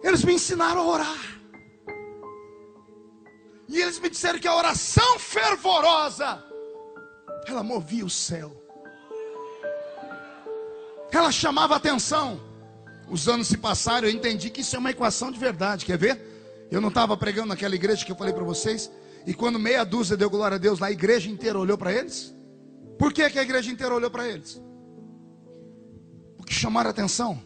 eles me ensinaram a orar. E eles me disseram que a oração fervorosa, ela movia o céu. Ela chamava a atenção. Os anos se passaram, eu entendi que isso é uma equação de verdade. Quer ver? Eu não estava pregando naquela igreja que eu falei para vocês. E quando meia dúzia deu glória a Deus lá, a igreja inteira olhou para eles. Por que a igreja inteira olhou para eles? Porque chamaram a atenção.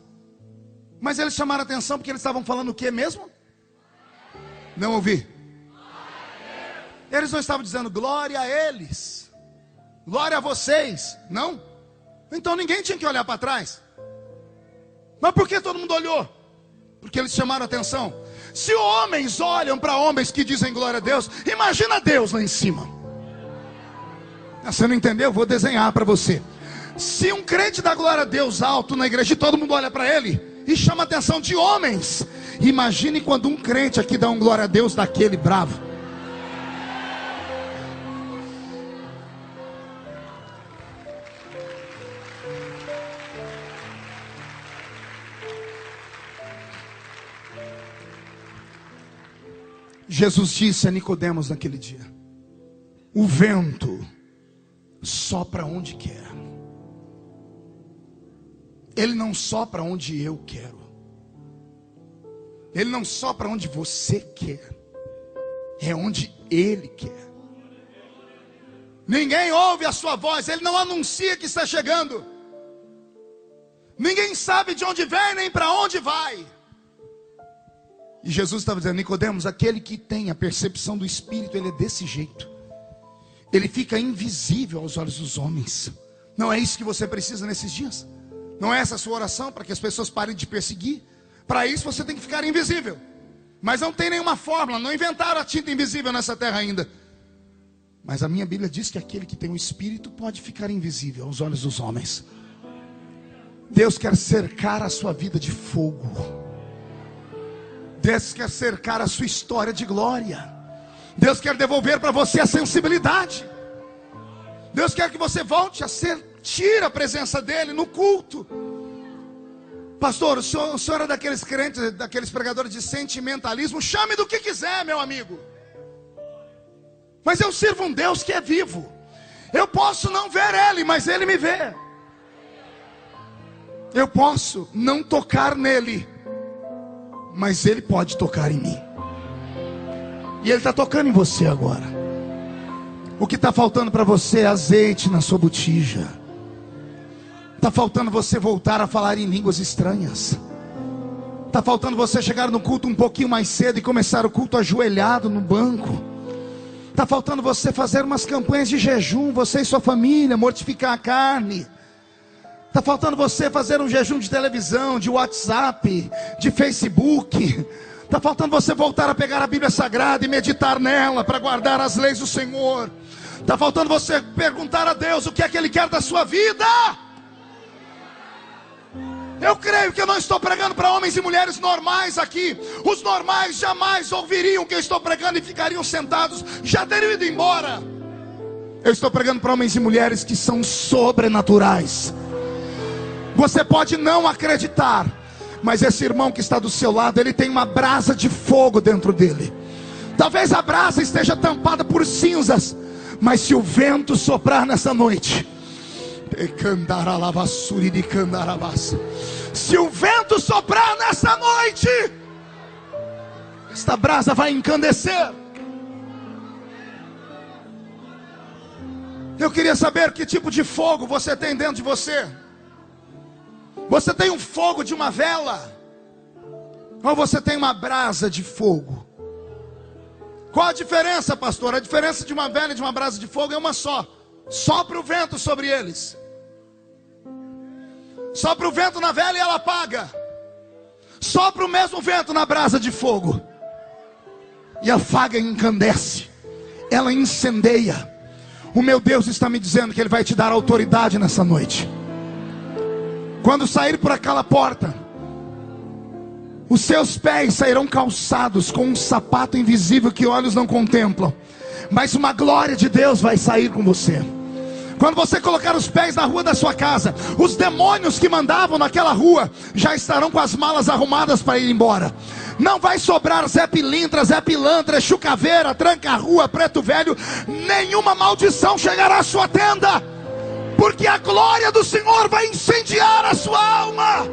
Mas eles chamaram a atenção porque eles estavam falando o que mesmo? Não ouvi. Eles não estavam dizendo glória a eles, glória a vocês, não? Então ninguém tinha que olhar para trás. Mas por que todo mundo olhou? Porque eles chamaram a atenção. Se homens olham para homens que dizem glória a Deus, imagina Deus lá em cima. Você não entendeu? Vou desenhar para você. Se um crente dá glória a Deus alto na igreja e todo mundo olha para ele e chama a atenção de homens, imagine quando um crente aqui dá um glória a Deus daquele bravo. Jesus disse a Nicodemos naquele dia: o vento sopra onde quer. Ele não sopra onde eu quero. Ele não sopra onde você quer. É onde Ele quer. Ninguém ouve a sua voz. Ele não anuncia que está chegando. Ninguém sabe de onde vem nem para onde vai. E Jesus estava dizendo: Nicodemos, aquele que tem a percepção do Espírito, ele é desse jeito. Ele fica invisível aos olhos dos homens. Não é isso que você precisa nesses dias? Não é essa a sua oração para que as pessoas parem de perseguir? Para isso você tem que ficar invisível. Mas não tem nenhuma fórmula, não inventaram a tinta invisível nessa terra ainda. Mas a minha Bíblia diz que aquele que tem o Espírito pode ficar invisível aos olhos dos homens. Deus quer cercar a sua vida de fogo. Deus quer cercar a sua história de glória. Deus quer devolver para você a sensibilidade. Deus quer que você volte a sentir a presença dele no culto. Pastor, o senhor é daqueles crentes, daqueles pregadores de sentimentalismo. Chame do que quiser, meu amigo. Mas eu sirvo um Deus que é vivo. Eu posso não ver ele, mas ele me vê. Eu posso não tocar nele, mas ele pode tocar em mim. E ele está tocando em você agora. O que está faltando para você é azeite na sua botija. Está faltando você voltar a falar em línguas estranhas. Está faltando você chegar no culto um pouquinho mais cedo e começar o culto ajoelhado no banco. Está faltando você fazer umas campanhas de jejum, você e sua família, mortificar a carne. Está faltando você fazer um jejum de televisão, de WhatsApp, de Facebook. Está faltando você voltar a pegar a Bíblia Sagrada e meditar nela para guardar as leis do Senhor. Está faltando você perguntar a Deus o que é que Ele quer da sua vida. Eu creio que eu não estou pregando para homens e mulheres normais aqui. Os normais jamais ouviriam o que eu estou pregando e ficariam sentados, já teriam ido embora. Eu estou pregando para homens e mulheres que são sobrenaturais. Você pode não acreditar, mas esse irmão que está do seu lado, ele tem uma brasa de fogo dentro dele. Talvez a brasa esteja tampada por cinzas, mas se o vento soprar nessa noite, se o vento soprar nessa noite, esta brasa vai encandecer. Eu queria saber que tipo de fogo você tem dentro de você. Você tem um fogo de uma vela, ou você tem uma brasa de fogo? Qual a diferença, pastor? A diferença de uma vela e de uma brasa de fogo é uma só: sopra o vento sobre eles. Sopra o vento na vela e ela apaga. Sopra o mesmo vento na brasa de fogo e a faga encandece, ela incendeia. O meu Deus está me dizendo que Ele vai te dar autoridade nessa noite. Quando sair por aquela porta, os seus pés sairão calçados com um sapato invisível que olhos não contemplam, mas uma glória de Deus vai sair com você. Quando você colocar os pés na rua da sua casa, os demônios que mandavam naquela rua já estarão com as malas arrumadas para ir embora. Não vai sobrar Zé Pilintra, Zé Pilantra, Chucaveira, Tranca-Rua, Preto Velho. Nenhuma maldição chegará à sua tenda, porque a glória do Senhor vai incendiar a sua alma.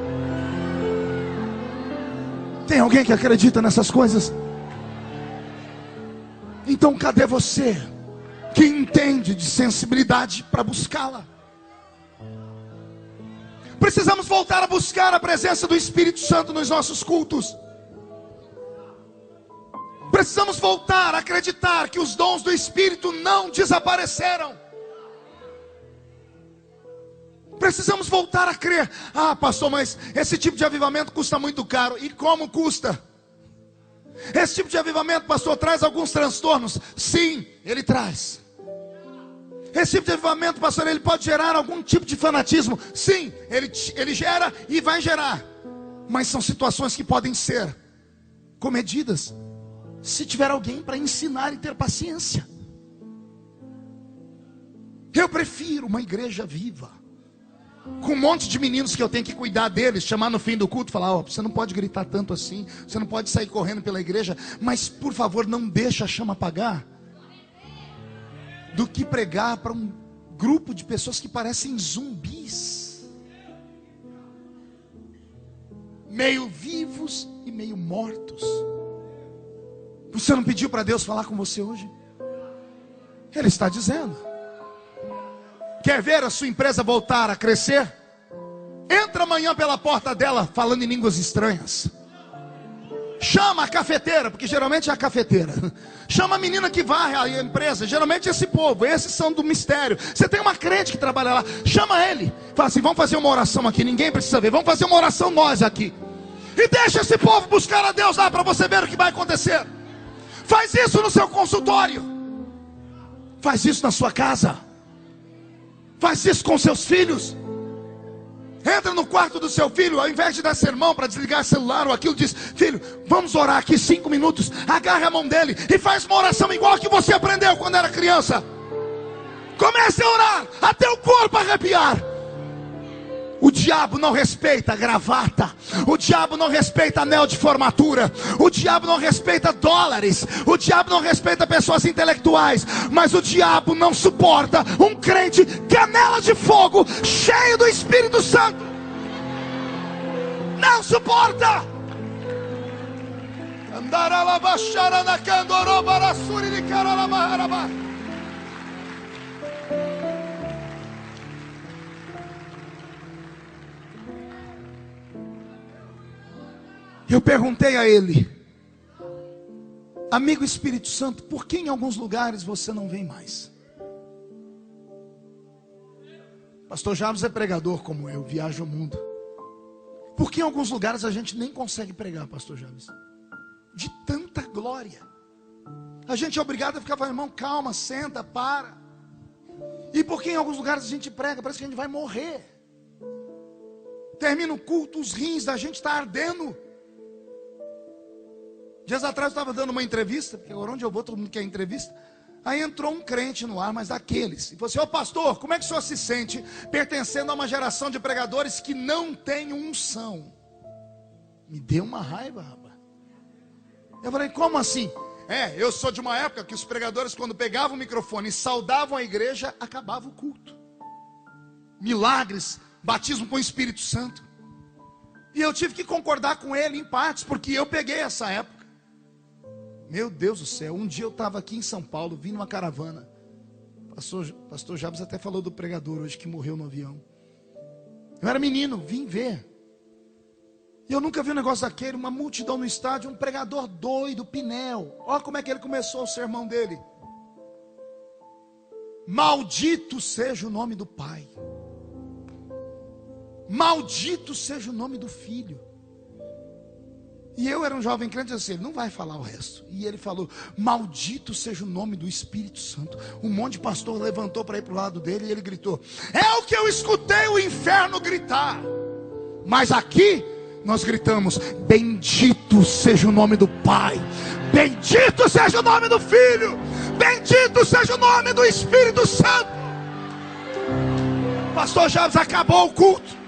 Tem alguém que acredita nessas coisas? Então cadê você que entende de sensibilidade para buscá-la? Precisamos voltar a buscar a presença do Espírito Santo nos nossos cultos. Precisamos voltar a acreditar que os dons do Espírito não desapareceram. Precisamos voltar a crer. Ah, pastor, mas esse tipo de avivamento custa muito caro. E como custa? Esse tipo de avivamento, pastor, traz alguns transtornos. Sim, ele traz. Esse tipo de avivamento, pastor, ele pode gerar algum tipo de fanatismo. Sim, ele gera e vai gerar. Mas são situações que podem ser comedidas se tiver alguém para ensinar e ter paciência. Eu prefiro uma igreja viva, com um monte de meninos que eu tenho que cuidar deles, chamar no fim do culto, falar: você não pode gritar tanto assim, você não pode sair correndo pela igreja, mas por favor não deixa a chama apagar, do que pregar para um grupo de pessoas que parecem zumbis, meio vivos e meio mortos. Você não pediu para Deus falar com você hoje? Ele está dizendo: quer ver a sua empresa voltar a crescer? Entra amanhã pela porta dela falando em línguas estranhas. Chama a cafeteira, porque geralmente é a cafeteira. Chama a menina que varre a empresa, geralmente esse povo, esses são do mistério. Você tem uma crente que trabalha lá, chama ele. Fala assim, vamos fazer uma oração aqui, ninguém precisa ver. Vamos fazer uma oração nós aqui. E deixa esse povo buscar a Deus lá, para você ver o que vai acontecer. Faz isso no seu consultório. Faz isso na sua casa. Faz isso com seus filhos. Entra no quarto do seu filho, ao invés de dar sermão para desligar o celular ou aquilo, diz: filho, vamos orar aqui 5 minutos. Agarra a mão dele e faz uma oração igual a que você aprendeu quando era criança. Comece a orar até o corpo arrepiar. O diabo não respeita gravata. O diabo não respeita anel de formatura. O diabo não respeita dólares. O diabo não respeita pessoas intelectuais. Mas o diabo não suporta um crente canela de fogo, cheio do Espírito Santo. Não suporta. Eu perguntei a ele: amigo Espírito Santo, por que em alguns lugares você não vem mais? Pastor Jabes é pregador como eu, viaja o mundo. Por que em alguns lugares a gente nem consegue pregar, Pastor Jabes? De tanta glória. A gente é obrigado a ficar falando: irmão, calma, senta, para. E por que em alguns lugares a gente prega, parece que a gente vai morrer. Termina o culto, os rins da gente estão ardendo. Dias atrás eu estava dando uma entrevista, porque agora onde eu vou todo mundo quer entrevista. Aí entrou um crente no ar, mas daqueles, e falou assim: ô pastor, como é que o senhor se sente pertencendo a uma geração de pregadores que não tem unção? Me deu uma raiva, rapaz. Eu falei: como assim? Eu sou de uma época que os pregadores, quando pegavam o microfone e saudavam a igreja, acabava o culto. Milagres, batismo com o Espírito Santo. E eu tive que concordar com ele em partes, porque eu peguei essa época. Meu Deus do céu, um dia eu estava aqui em São Paulo, vim numa caravana. Pastor Jabes até falou do pregador hoje que morreu no avião. Eu era menino, vim ver. E eu nunca vi um negócio daquele, uma multidão no estádio, um pregador doido, Pinel. Olha como é que ele começou o sermão dele. Maldito seja o nome do Pai. Maldito seja o nome do Filho. E eu era um jovem crente, assim, ele não vai falar o resto. E ele falou: maldito seja o nome do Espírito Santo. Um monte de pastor levantou para ir para o lado dele e ele gritou: é o que eu escutei o inferno gritar. Mas aqui nós gritamos: bendito seja o nome do Pai, bendito seja o nome do Filho, bendito seja o nome do Espírito Santo. Pastor Jabes, acabou o culto.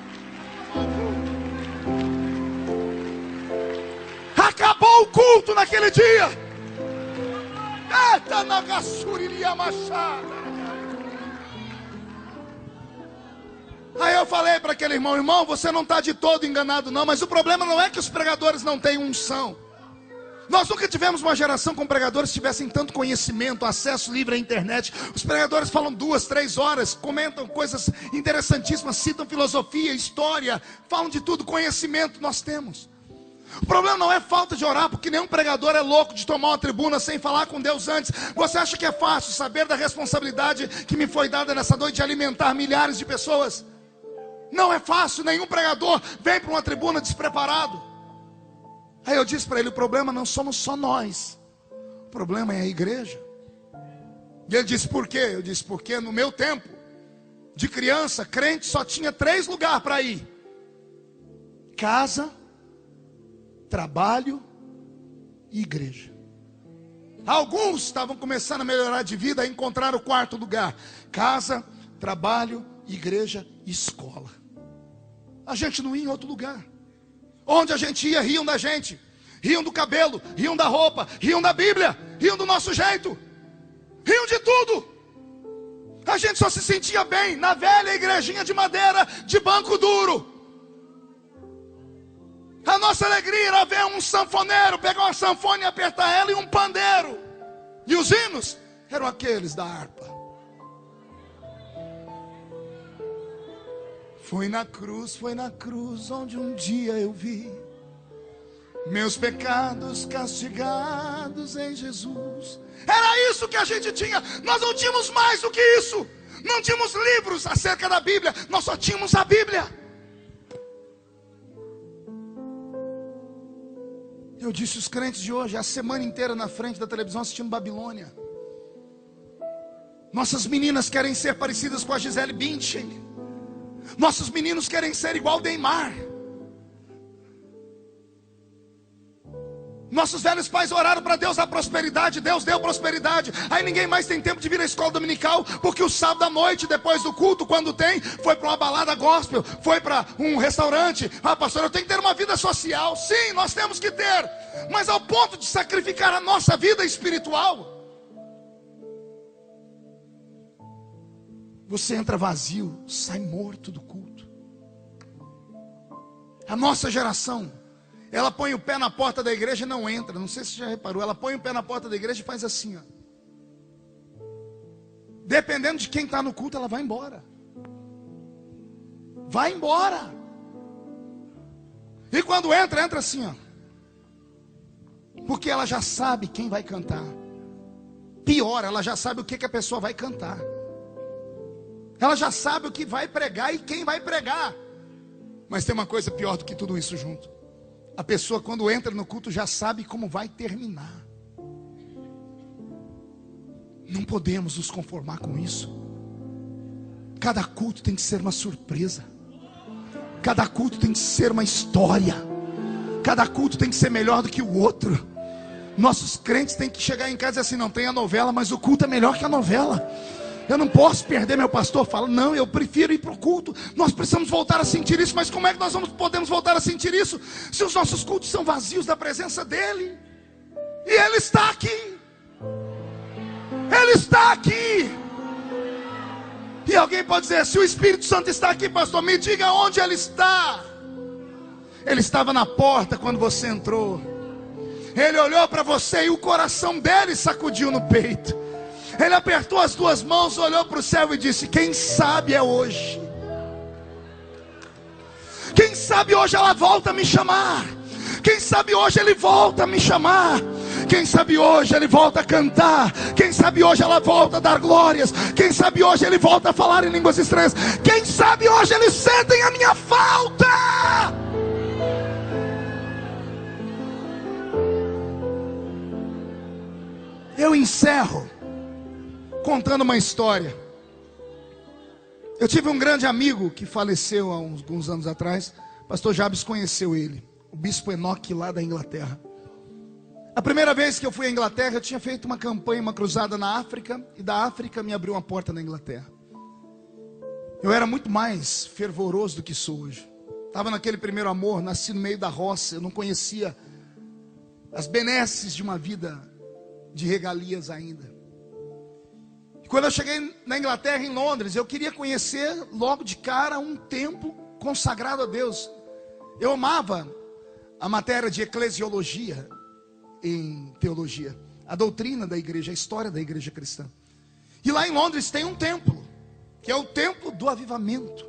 Acabou o culto naquele dia. Eita, na gassuriria machada. Aí eu falei para aquele irmão: irmão, você não está de todo enganado não, mas o problema não é que os pregadores não têm unção. Nós nunca tivemos uma geração com pregadores que tivessem tanto conhecimento, acesso livre à internet. Os pregadores falam 2, 3 horas, comentam coisas interessantíssimas, citam filosofia, história, falam de tudo. Conhecimento nós temos. O problema não é falta de orar, porque nenhum pregador é louco de tomar uma tribuna sem falar com Deus antes. Você acha que é fácil saber da responsabilidade que me foi dada nessa noite de alimentar milhares de pessoas? Não é fácil, nenhum pregador vem para uma tribuna despreparado. Aí eu disse para ele: o problema não somos só nós, o problema é a igreja. E ele disse: por quê? Eu disse: porque no meu tempo de criança, crente só tinha 3 lugares para ir: casa, trabalho e igreja. Alguns estavam começando a melhorar de vida, a encontrar o 4º lugar: casa, trabalho, igreja e escola. A gente não ia em outro lugar. Onde a gente ia, riam da gente, riam do cabelo, riam da roupa, riam da Bíblia, riam do nosso jeito, riam de tudo. A gente só se sentia bem na velha igrejinha de madeira, de banco duro. A nossa alegria era ver um sanfoneiro pegar uma sanfona e apertar ela, e um pandeiro. E os hinos eram aqueles da harpa. Foi na cruz onde um dia eu vi Meus pecados castigados em Jesus. Era isso que a gente tinha. Nós não tínhamos mais do que isso. Não tínhamos livros acerca da Bíblia. Nós só tínhamos a Bíblia. Eu disse os crentes de hoje, a semana inteira na frente da televisão assistindo Babilônia. Nossas meninas querem ser parecidas com a Gisele Bündchen. Nossos meninos querem ser igual Neymar. Nossos velhos pais oraram para Deus dar prosperidade. Deus deu prosperidade. Aí ninguém mais tem tempo de vir à escola dominical, porque o sábado à noite, depois do culto, quando tem, foi para uma balada gospel, foi para um restaurante. Ah, pastor, eu tenho que ter uma vida social. Sim, nós temos que ter, mas ao ponto de sacrificar a nossa vida espiritual. Você entra vazio, sai morto do culto. A nossa geração, ela põe o pé na porta da igreja e não entra. Não sei se você já reparou. Ela põe o pé na porta da igreja e faz assim, ó. Dependendo de quem está no culto, ela vai embora. Vai embora. E quando entra, entra assim, ó. Porque ela já sabe quem vai cantar. Pior, ela já sabe o que a pessoa vai cantar. Ela já sabe o que vai pregar e quem vai pregar. Mas tem uma coisa pior do que tudo isso junto. A pessoa, quando entra no culto, já sabe como vai terminar. Não podemos nos conformar com isso. Cada culto tem que ser uma surpresa. Cada culto tem que ser uma história. Cada culto tem que ser melhor do que o outro. Nossos crentes têm que chegar em casa e dizer assim: não tem a novela, mas o culto é melhor que a novela. Eu não posso perder. Meu pastor fala: não, eu prefiro ir para o culto. Nós precisamos voltar a sentir isso. Mas como é que nós podemos voltar a sentir isso se os nossos cultos são vazios da presença dEle? E Ele está aqui. Ele está aqui. E alguém pode dizer: se o Espírito Santo está aqui, pastor, me diga onde Ele está. Ele estava na porta quando você entrou. Ele olhou para você e o coração dele sacudiu no peito. Ele apertou as duas mãos, olhou para o céu e disse: quem sabe é hoje. Quem sabe hoje ela volta a me chamar. Quem sabe hoje ele volta a me chamar. Quem sabe hoje ele volta a cantar. Quem sabe hoje ela volta a dar glórias. Quem sabe hoje ele volta a falar em línguas estranhas. Quem sabe hoje eles sentem a minha falta. Eu encerro contando uma história. Eu tive um grande amigo que faleceu há alguns anos atrás. Pastor Jabes conheceu ele, o bispo Enoque, lá da Inglaterra. A primeira vez que eu fui à Inglaterra, eu tinha feito uma campanha, uma cruzada na África, e da África me abriu uma porta na Inglaterra. Eu era muito mais fervoroso do que sou hoje. Estava naquele primeiro amor, nasci no meio da roça, eu não conhecia as benesses de uma vida de regalias ainda. E quando eu cheguei na Inglaterra, em Londres, eu queria conhecer logo de cara um templo consagrado a Deus. Eu amava a matéria de eclesiologia em teologia, a doutrina da igreja, a história da igreja cristã. E lá em Londres tem um templo, que é o templo do avivamento.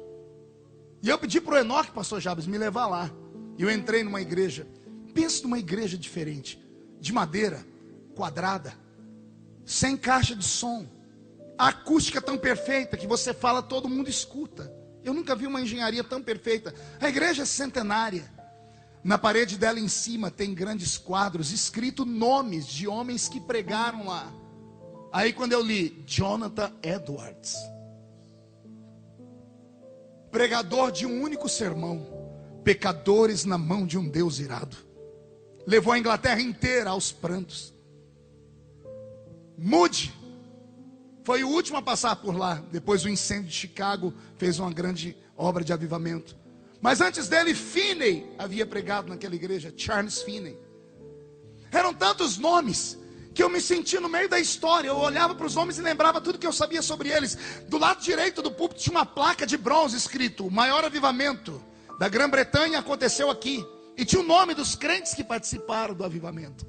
E eu pedi para o Enoque, pastor Jabes, me levar lá. E eu entrei numa igreja. Pensa numa igreja diferente, de madeira, quadrada, sem caixa de som. A acústica tão perfeita que você fala, todo mundo escuta. Eu nunca vi uma engenharia tão perfeita. A igreja é centenária. Na parede dela em cima tem grandes quadros, escrito nomes de homens que pregaram lá. Aí quando eu li, Jonathan Edwards, pregador de um único sermão, pecadores na mão de um Deus irado, levou a Inglaterra inteira aos prantos. Moody foi o último a passar por lá. Depois o incêndio de Chicago fez uma grande obra de avivamento. Mas antes dele, Finney havia pregado naquela igreja, Charles Finney. Eram tantos nomes que eu me senti no meio da história. Eu olhava para os nomes e lembrava tudo que eu sabia sobre eles. Do lado direito do púlpito tinha uma placa de bronze escrito: o maior avivamento da Grã-Bretanha aconteceu aqui. E tinha o nome dos crentes que participaram do avivamento.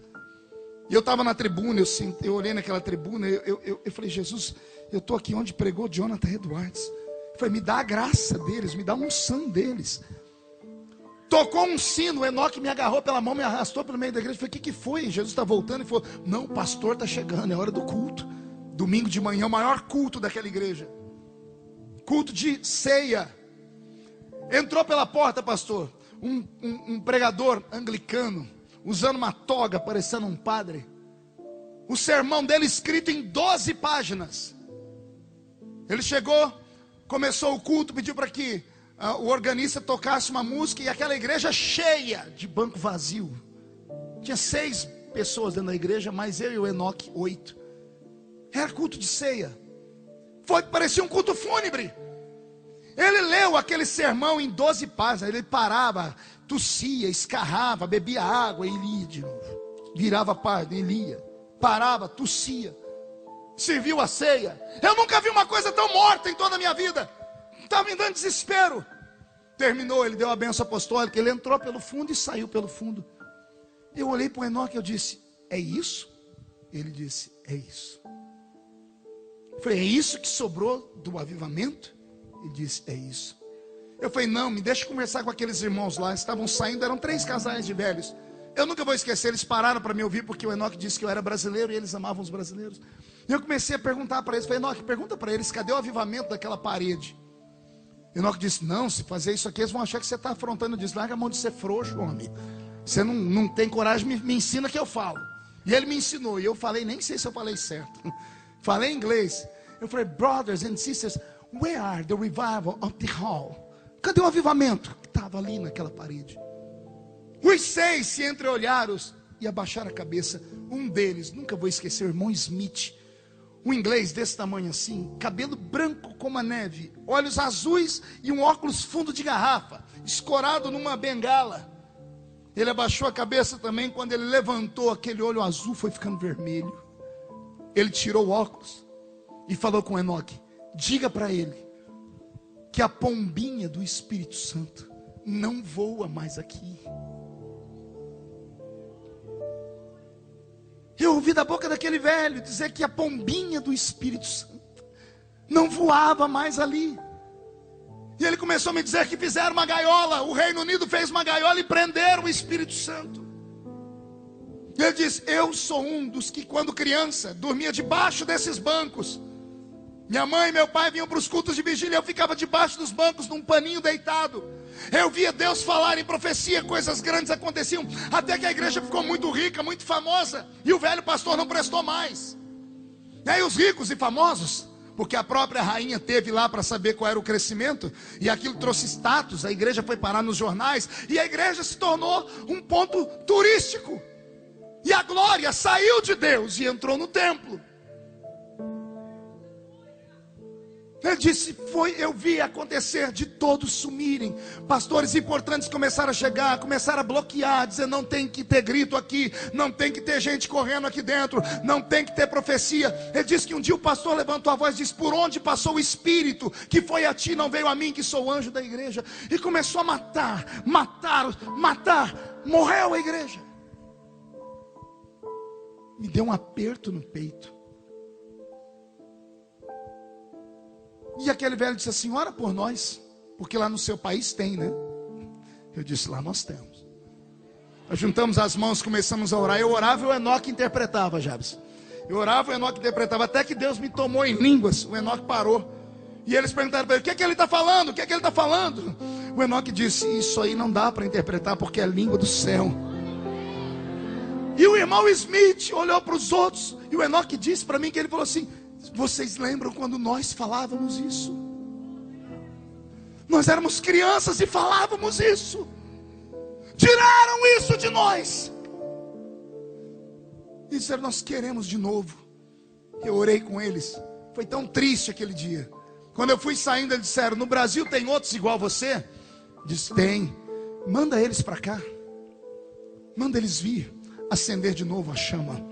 E eu estava na tribuna, eu olhei naquela tribuna, eu falei: Jesus, eu estou aqui onde pregou Jonathan Edwards. Eu falei: me dá a graça deles, me dá a unção deles. Tocou um sino, o Enoque me agarrou pela mão, me arrastou pelo meio da igreja. Eu falei, o que foi? Jesus está voltando. Ele falou, não, o pastor está chegando, é hora do culto. Domingo de manhã, o maior culto daquela igreja. Culto de ceia. Entrou pela porta, pastor, um pregador anglicano, usando uma toga, parecendo um padre. O sermão dele escrito em 12 páginas. Ele chegou, começou o culto, pediu para que o organista tocasse uma música, e aquela igreja cheia de banco vazio. Tinha 6 pessoas dentro da igreja, mais eu e o Enoque, 8. Era culto de ceia. Parecia um culto fúnebre. Ele leu aquele sermão em 12 páginas. Ele parava, tossia, escarrava, bebia água e lia de novo. Virava a página e lia. Parava, tossia. Serviu a ceia. Eu nunca vi uma coisa tão morta em toda a minha vida. Estava me dando desespero. Terminou, ele deu a bênção apostólica. Ele entrou pelo fundo e saiu pelo fundo. Eu olhei para o Enoque e eu disse, é isso? Ele disse, é isso. Eu falei, é isso que sobrou do avivamento? Ele disse, é isso. Eu falei, não, me deixa conversar com aqueles irmãos lá. Estavam saindo, eram 3 casais de velhos. Eu nunca vou esquecer, eles pararam para me ouvir, porque o Enoque disse que eu era brasileiro e eles amavam os brasileiros. E eu comecei a perguntar para eles, falei, Enoque, pergunta para eles, cadê o avivamento daquela parede? Enoque disse, não, se fazer isso aqui, eles vão achar que você está afrontando. Eu disse, larga a mão de ser frouxo, homem. Você não tem coragem, me ensina que eu falo. E ele me ensinou, e eu falei, nem sei se eu falei certo. Falei em inglês. Eu falei, brothers and sisters, where are the revival of the hall? Cadê o avivamento? Estava ali naquela parede. Os 6 se entreolharam e abaixaram a cabeça. Um deles, nunca vou esquecer, o irmão Smith. Um inglês desse tamanho assim, cabelo branco como a neve, olhos azuis e um óculos fundo de garrafa, escorado numa bengala. Ele abaixou a cabeça também. Quando ele levantou, aquele olho azul foi ficando vermelho. Ele tirou o óculos e falou com Enoque, diga para ele que a pombinha do Espírito Santo não voa mais aqui. Eu ouvi da boca daquele velho dizer que a pombinha do Espírito Santo não voava mais ali. E ele começou a me dizer que fizeram uma gaiola. O Reino Unido fez uma gaiola e prenderam o Espírito Santo. Ele disse, eu sou um dos que quando criança dormia debaixo desses bancos. Minha mãe e meu pai vinham para os cultos de vigília, eu ficava debaixo dos bancos num paninho deitado. Eu via Deus falar em profecia, coisas grandes aconteciam, até que a igreja ficou muito rica, muito famosa, e o velho pastor não prestou mais. E aí os ricos e famosos, porque a própria rainha teve lá para saber qual era o crescimento, e aquilo trouxe status, a igreja foi parar nos jornais, e a igreja se tornou um ponto turístico. E a glória saiu de Deus e entrou no templo. Ele disse, eu vi acontecer de todos sumirem. Pastores importantes começaram a chegar, começaram a bloquear, dizer, não tem que ter grito aqui, não tem que ter gente correndo aqui dentro, não tem que ter profecia. Ele disse que um dia o pastor levantou a voz e disse, por onde passou o Espírito, que foi a ti, não veio a mim, que sou o anjo da igreja. E começou a matar, morreu a igreja. Me deu um aperto no peito. E aquele velho disse assim, ora por nós, porque lá no seu país tem, né? Eu disse, lá nós temos. Nós juntamos as mãos, começamos a orar. Eu orava e o Enoque interpretava, Jabes. Eu orava e o Enoque interpretava, até que Deus me tomou em línguas. O Enoque parou. E eles perguntaram para ele, o que é que ele está falando? O que é que ele está falando? O Enoque disse, isso aí não dá para interpretar, porque é a língua do céu. E o irmão Smith olhou para os outros, e o Enoque disse para mim, que ele falou assim, vocês lembram quando nós falávamos isso? Nós éramos crianças e falávamos isso. Tiraram isso de nós. E disseram, nós queremos de novo. Eu orei com eles. Foi tão triste aquele dia. Quando eu fui saindo, eles disseram, no Brasil tem outros igual você? Disse, tem. Manda eles para cá. Manda eles vir acender de novo a chama.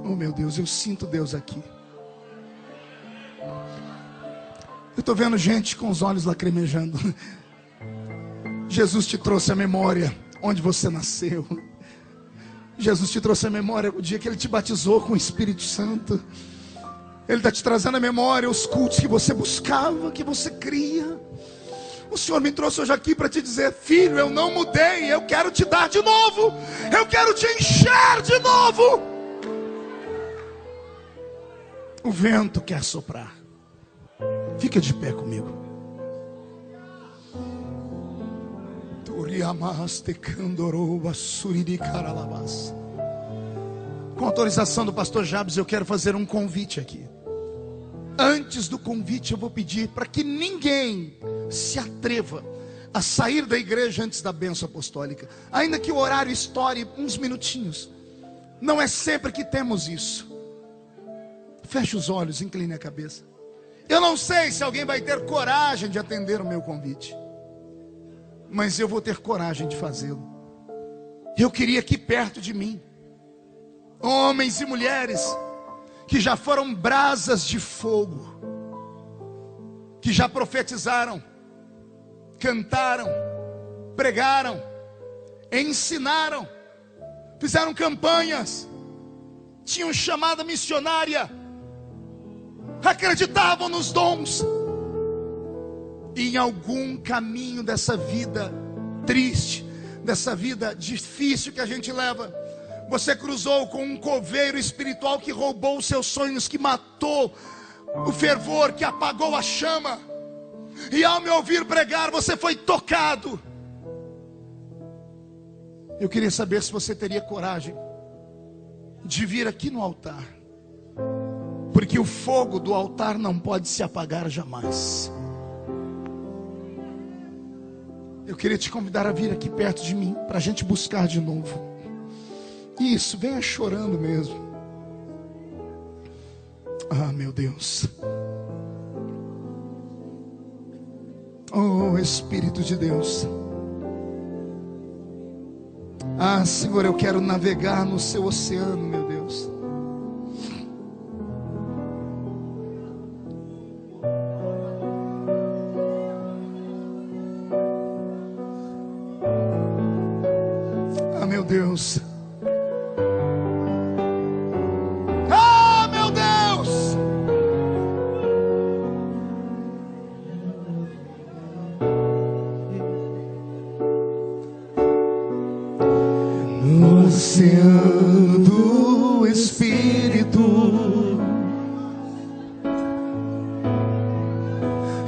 Oh meu Deus, eu sinto Deus aqui. Eu estou vendo gente com os olhos lacrimejando. Jesus te trouxe a memória onde você nasceu. Jesus te trouxe a memória o dia que Ele te batizou com o Espírito Santo. Ele está te trazendo a memória os cultos que você buscava, que você cria. O Senhor me trouxe hoje aqui para te dizer: filho, eu não mudei, eu quero te dar de novo, eu quero te encher de novo. O vento quer soprar. Fica de pé comigo. Com autorização do pastor Jabes, eu quero fazer um convite aqui. Antes do convite, eu vou pedir para que ninguém se atreva a sair da igreja antes da bênção apostólica, ainda que o horário estoure uns minutinhos. Não é sempre que temos isso. Feche os olhos, incline a cabeça. Eu não sei se alguém vai ter coragem de atender o meu convite, mas eu vou ter coragem de fazê-lo. Eu queria aqui perto de mim homens e mulheres que já foram brasas de fogo, que já profetizaram, cantaram, pregaram, ensinaram, fizeram campanhas, tinham chamada missionária, acreditavam nos dons. E em algum caminho dessa vida triste, dessa vida difícil que a gente leva, você cruzou com um coveiro espiritual que roubou os seus sonhos, que matou o fervor, que apagou a chama. E ao me ouvir pregar, você foi tocado. Eu queria saber se você teria coragem de vir aqui no altar, porque o fogo do altar não pode se apagar jamais. Eu queria te convidar a vir aqui perto de mim, para a gente buscar de novo. Isso, venha chorando mesmo. Ah, meu Deus. Oh, Espírito de Deus. Ah, Senhor, eu quero navegar no seu oceano, meu Deus. Ah, meu Deus. Ah, meu Deus. No oceano do Espírito,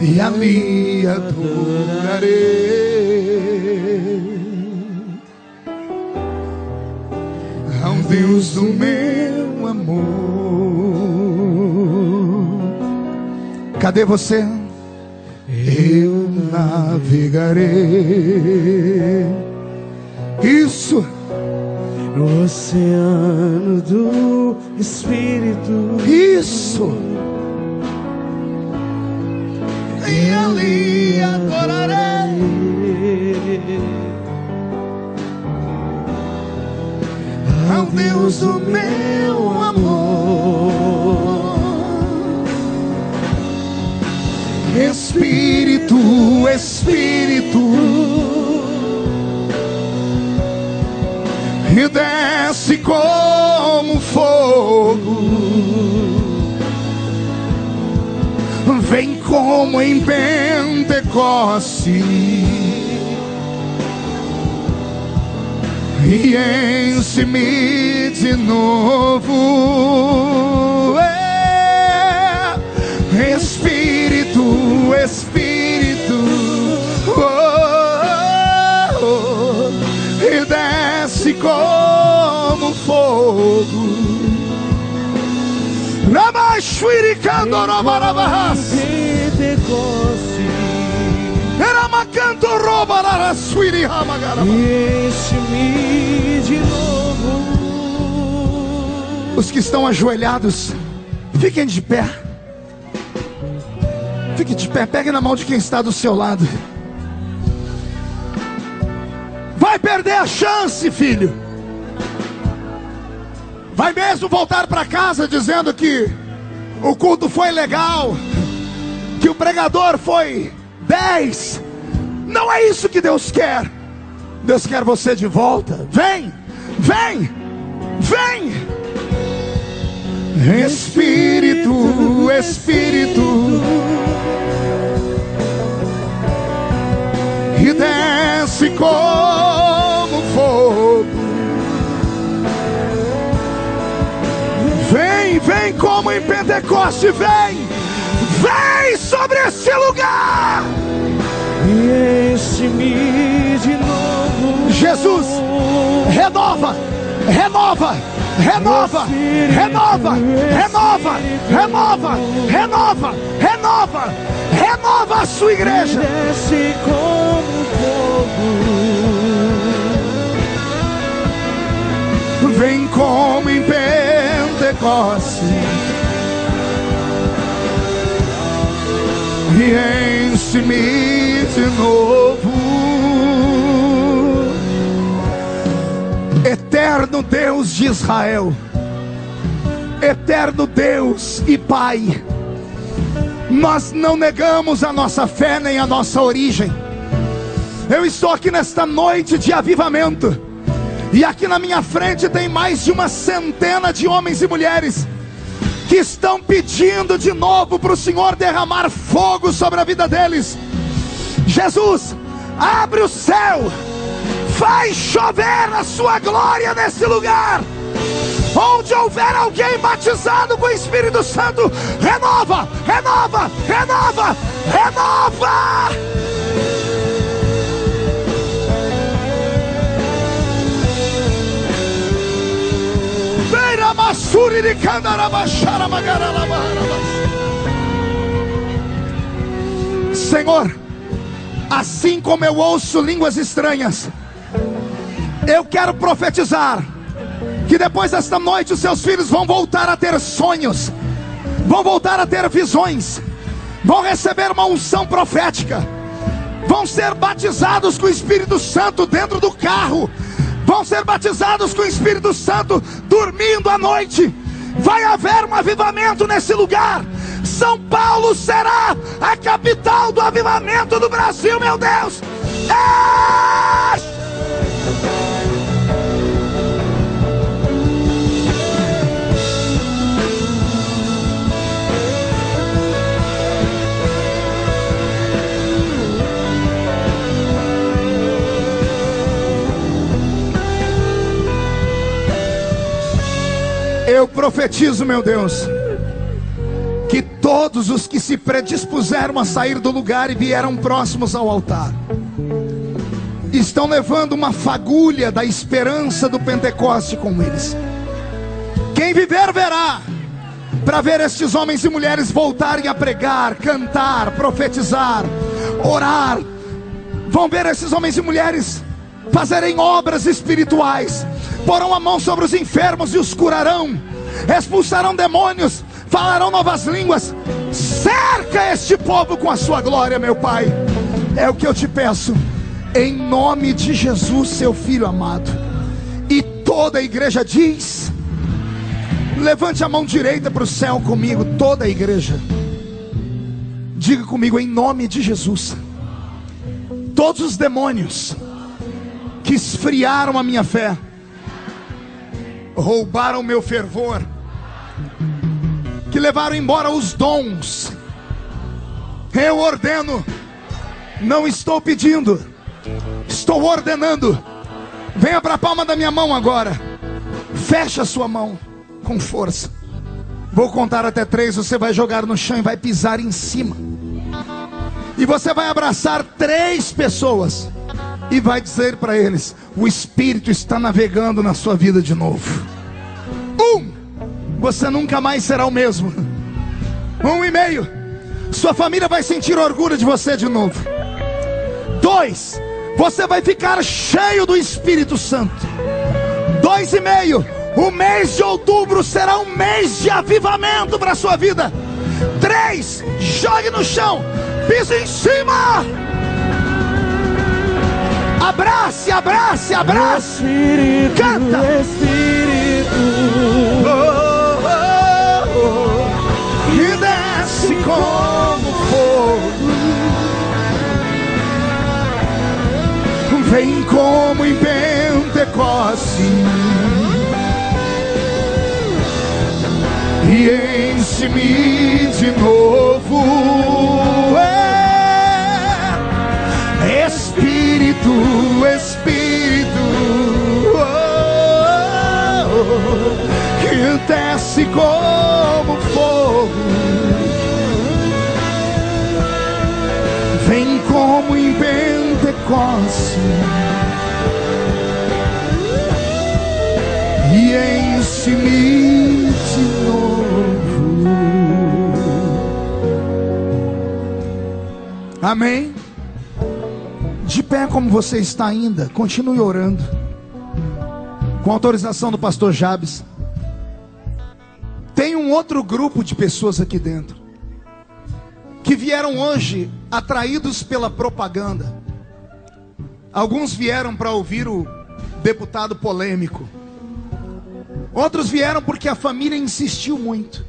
e ali adorarei ao Deus do meu amor. Cadê você? Eu navegarei. Isso. No oceano do Espírito. Isso. E ali adorarei ao Deus do meu amor. Espírito, Espírito, e desce como fogo, vem como em Pentecoste, e enche-me de novo. Espírito, Espírito, e desce como fogo. Enche-me de novo. Os que estão ajoelhados, fiquem de pé. Fique de pé, pegue na mão de quem está do seu lado. Vai perder a chance, filho. Vai mesmo voltar para casa dizendo que o culto foi legal, que o pregador foi 10. Não é isso que Deus quer. Deus quer você de volta. Vem, vem, vem. Espírito, Espírito, desce como fogo. Vem, vem como em Pentecoste, vem, vem sobre esse lugar. E enche-me de novo. Jesus, renova, renova, renova, renova, renova, renova, renova, renova, renova a sua igreja. Desce como fogo. Vem como em Pentecoste e enche-me de novo. Eterno Deus de Israel, eterno Deus e Pai, nós não negamos a nossa fé nem a nossa origem. Eu estou aqui nesta noite de avivamento, e aqui na minha frente tem mais de 100 de homens e mulheres que estão pedindo de novo para o Senhor derramar fogo sobre a vida deles. Jesus, abre o céu, faz chover a sua glória nesse lugar. Onde houver alguém batizado com o Espírito Santo, renova, renova, renova, renova. Senhor, assim como eu ouço línguas estranhas, eu quero profetizar que depois desta noite os seus filhos vão voltar a ter sonhos, vão voltar a ter visões, vão receber uma unção profética, vão ser batizados com o Espírito Santo dentro do carro, vão ser batizados com o Espírito Santo dormindo à noite. Vai haver um avivamento nesse lugar. São Paulo será a capital do avivamento do Brasil, meu Deus. Eu profetizo, meu Deus, que todos os que se predispuseram a sair do lugar e vieram próximos ao altar estão levando uma fagulha da esperança do Pentecoste com eles. Quem viver verá, para ver estes homens e mulheres voltarem a pregar, cantar, profetizar, orar. Vão ver esses homens e mulheres fazerem obras espirituais, porão a mão sobre os enfermos e os curarão, expulsarão demônios, falarão novas línguas. Cerca este povo com a sua glória, meu Pai. É o que eu te peço, em nome de Jesus, seu Filho amado. E toda a igreja diz: levante a mão direita para o céu comigo, toda a igreja. Diga comigo, em nome de Jesus. Todos os demônios que esfriaram a minha fé, roubaram meu fervor, que levaram embora os dons, eu ordeno, não estou pedindo, estou ordenando. Venha para a palma da minha mão agora. Feche a sua mão com força. Vou contar até 3, você vai jogar no chão e vai pisar em cima. E você vai abraçar 3 pessoas e vai dizer para eles: o Espírito está navegando na sua vida de novo. 1, você nunca mais será o mesmo. 1,5, sua família vai sentir orgulho de você de novo. 2, você vai ficar cheio do Espírito Santo. 2,5, o mês de outubro será um mês de avivamento para a sua vida. 3, jogue no chão, pise em cima. Abrace, abrace, abrace. Espírito, Canta. Espírito, E desce como fogo. Vem como em Pentecoste e enche-me de novo. Espírito desce como fogo, vem como em Pentecostes e enche-me de novo. Amém? De pé como você está ainda, continue orando. Com autorização do pastor Jabes. Tem um outro grupo de pessoas aqui dentro que vieram hoje atraídos pela propaganda. Alguns vieram para ouvir o deputado polêmico. Outros vieram porque a família insistiu muito.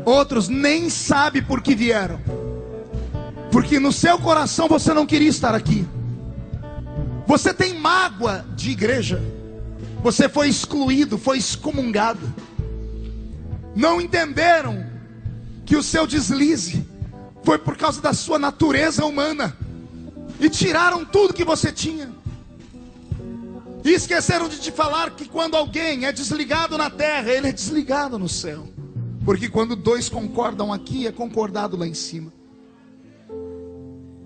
Outros nem sabem por que vieram, porque no seu coração você não queria estar aqui. Você tem mágoa de igreja. Você foi excluído, foi excomungado. Não entenderam que o seu deslize foi por causa da sua natureza humana, e tiraram tudo que você tinha. E esqueceram de te falar que quando alguém é desligado na terra, ele é desligado no céu. Porque quando dois concordam aqui, é concordado lá em cima.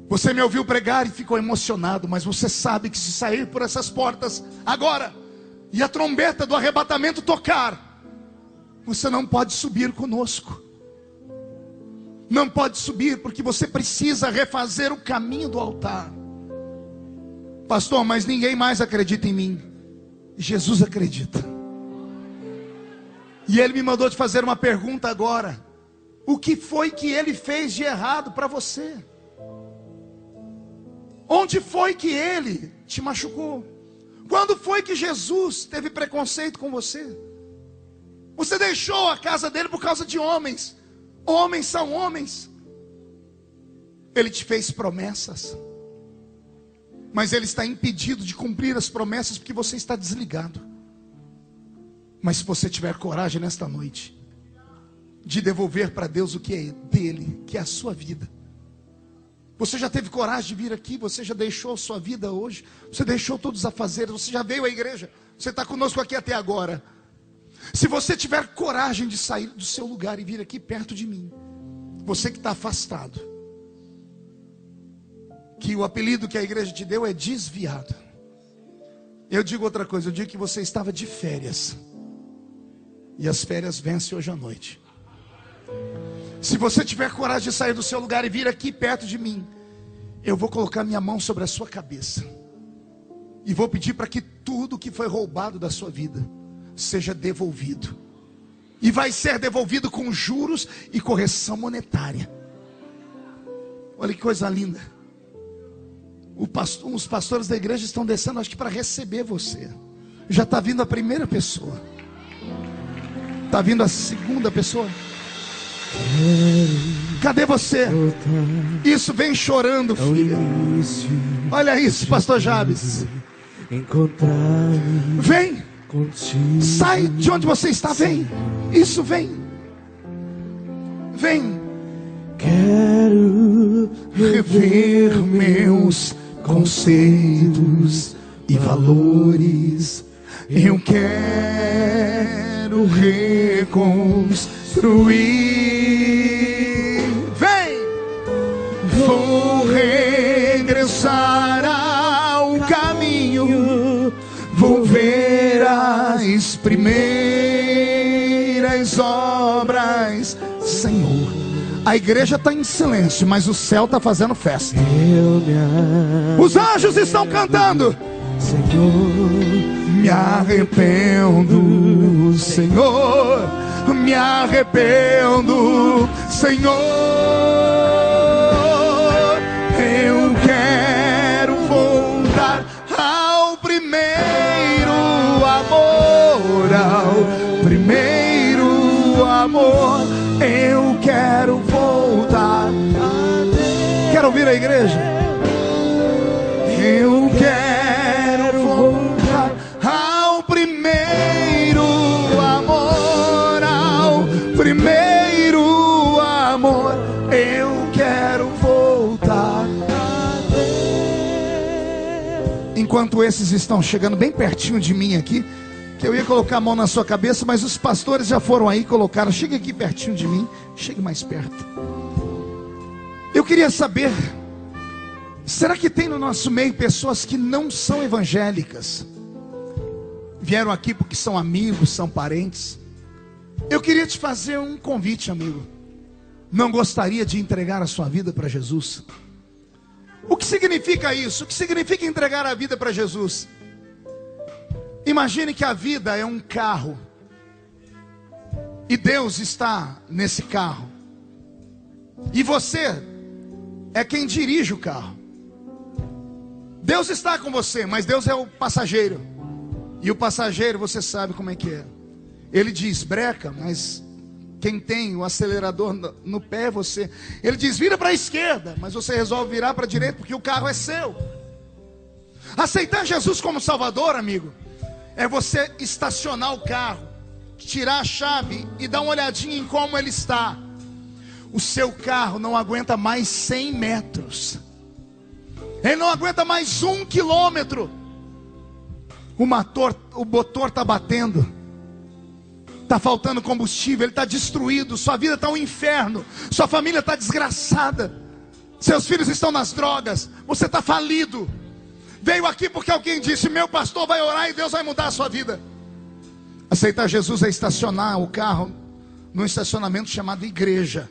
Você me ouviu pregar e ficou emocionado, mas você sabe que se sair por essas portas agora e a trombeta do arrebatamento tocar, você não pode subir conosco. Não pode subir, porque você precisa refazer o caminho do altar. Pastor, mas ninguém mais acredita em mim. Jesus acredita. E ele me mandou te fazer uma pergunta agora. O que foi que ele fez de errado para você? Onde foi que ele te machucou? Quando foi que Jesus teve preconceito com você? Você deixou a casa dele por causa de homens. Homens são homens. Ele te fez promessas, mas ele está impedido de cumprir as promessas porque você está desligado. Mas se você tiver coragem nesta noite de devolver para Deus o que é dele, que é a sua vida. Você já teve coragem de vir aqui? Você já deixou a sua vida hoje? Você deixou todos os afazeres? Você já veio à igreja? Você está conosco aqui até agora? Se você tiver coragem de sair do seu lugar e vir aqui perto de mim, você que está afastado, que o apelido que a igreja te deu é desviado. Eu digo outra coisa, eu digo que você estava de férias, e as férias vencem hoje à noite. Se você tiver coragem de sair do seu lugar e vir aqui perto de mim, eu vou colocar minha mão sobre a sua cabeça e vou pedir para que tudo que foi roubado da sua vida seja devolvido. E vai ser devolvido com juros e correção monetária. Olha que coisa linda. Os pastores da igreja estão descendo, acho que para receber você. Já está vindo a primeira pessoa. Está vindo a segunda pessoa. Cadê você? Isso, vem chorando, filha. Olha isso, pastor Jabes. Vem. Sai de onde você está, vem. Isso, vem. Vem. Quero Rever meus conceitos e valores. Eu quero reconstruir. Vem. Vou regressar ao caminho. Vou ver as primeiras obras, Senhor. A igreja está em silêncio, mas o céu está fazendo festa. Os anjos estão cantando. Senhor, me arrependo, Senhor. Me arrependo, Senhor. Eu quero voltar ao primeiro amor, ao primeiro amor. Eu quero voltar. Quero ouvir a igreja. Eu quero voltar ao primeiro amor, ao primeiro amor. Eu quero voltar. Enquanto esses estão chegando bem pertinho de mim aqui, que eu ia colocar a mão na sua cabeça, mas os pastores já foram aí e colocaram. Chegue aqui pertinho de mim, chegue mais perto. Eu queria saber, será que tem no nosso meio pessoas que não são evangélicas? Vieram aqui porque são amigos, são parentes. Eu queria te fazer um convite, amigo. Não gostaria de entregar a sua vida para Jesus? O que significa isso? O que significa entregar a vida para Jesus? Imagine que a vida é um carro e Deus está nesse carro, e você é quem dirige o carro. Deus está com você, mas Deus é o passageiro. E o passageiro, você sabe como é que é. Ele diz, breca, mas quem tem o acelerador no pé é você. Ele diz, vira para a esquerda, mas você resolve virar para a direita, porque o carro é seu. Aceitar Jesus como Salvador, amigo, é você estacionar o carro, tirar a chave e dar uma olhadinha em como ele está. O seu carro não aguenta mais 100 metros. Ele não aguenta mais 1 quilômetro. O motor está batendo. Está faltando combustível, ele está destruído. Sua vida está um inferno. Sua família está desgraçada. Seus filhos estão nas drogas. Você está falido. Veio aqui porque alguém disse, meu pastor vai orar e Deus vai mudar a sua vida. Aceitar Jesus é estacionar o carro num estacionamento chamado igreja.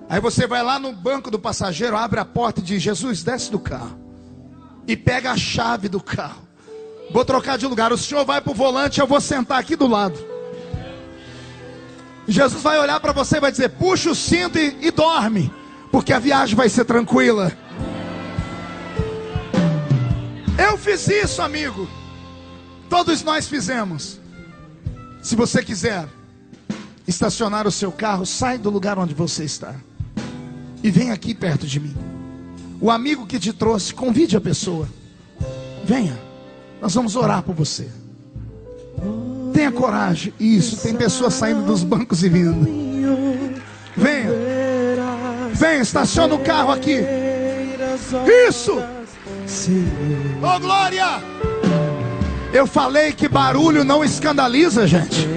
Aí você vai lá no banco do passageiro, abre a porta e diz, Jesus, desce do carro e pega a chave do carro. Vou trocar de lugar, o senhor vai para o volante, eu vou sentar aqui do lado. Jesus vai olhar para você e vai dizer, puxa o cinto e dorme, porque a viagem vai ser tranquila. Eu fiz isso, amigo. Todos nós fizemos. Se você quiser estacionar o seu carro, sai do lugar onde você está e vem aqui perto de mim. O amigo que te trouxe, convide a pessoa. Venha, nós vamos orar por você. Tenha coragem. Isso, tem pessoas saindo dos bancos e vindo. Venha. Venha, estaciona o carro aqui. Isso. Oh, glória. Eu falei que barulho não escandaliza, gente.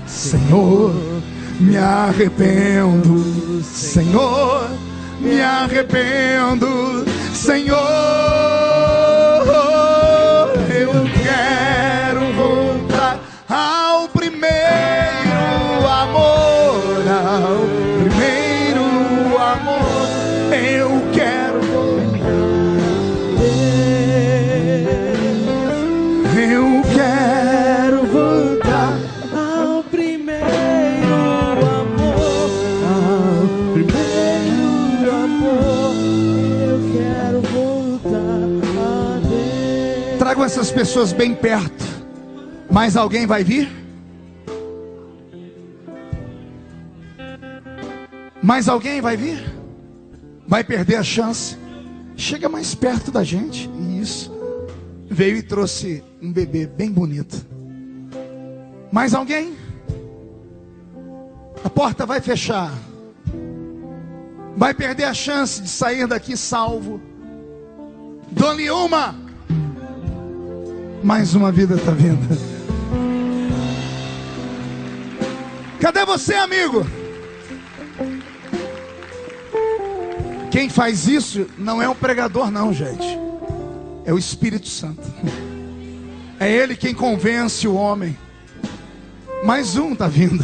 Senhor, me arrependo. Senhor, me arrependo. Senhor, eu quero voltar ao primeiro amor. Ao primeiro amor. Eu quero voltar. Eu quero voltar ao primeiro amor, ao primeiro amor. Eu quero voltar a Deus. Trago essas pessoas bem perto. Mais alguém vai vir? Mais alguém vai vir? Vai perder a chance? Chega mais perto da gente. Isso. Veio e trouxe um bebê bem bonito. Mais alguém? A porta vai fechar. Vai perder a chance de sair daqui salvo. Dou-lhe uma. Mais uma vida está vindo. Cadê você, amigo? Quem faz isso não é um pregador não, gente. É o Espírito Santo. É Ele quem convence o homem. Mais um está vindo.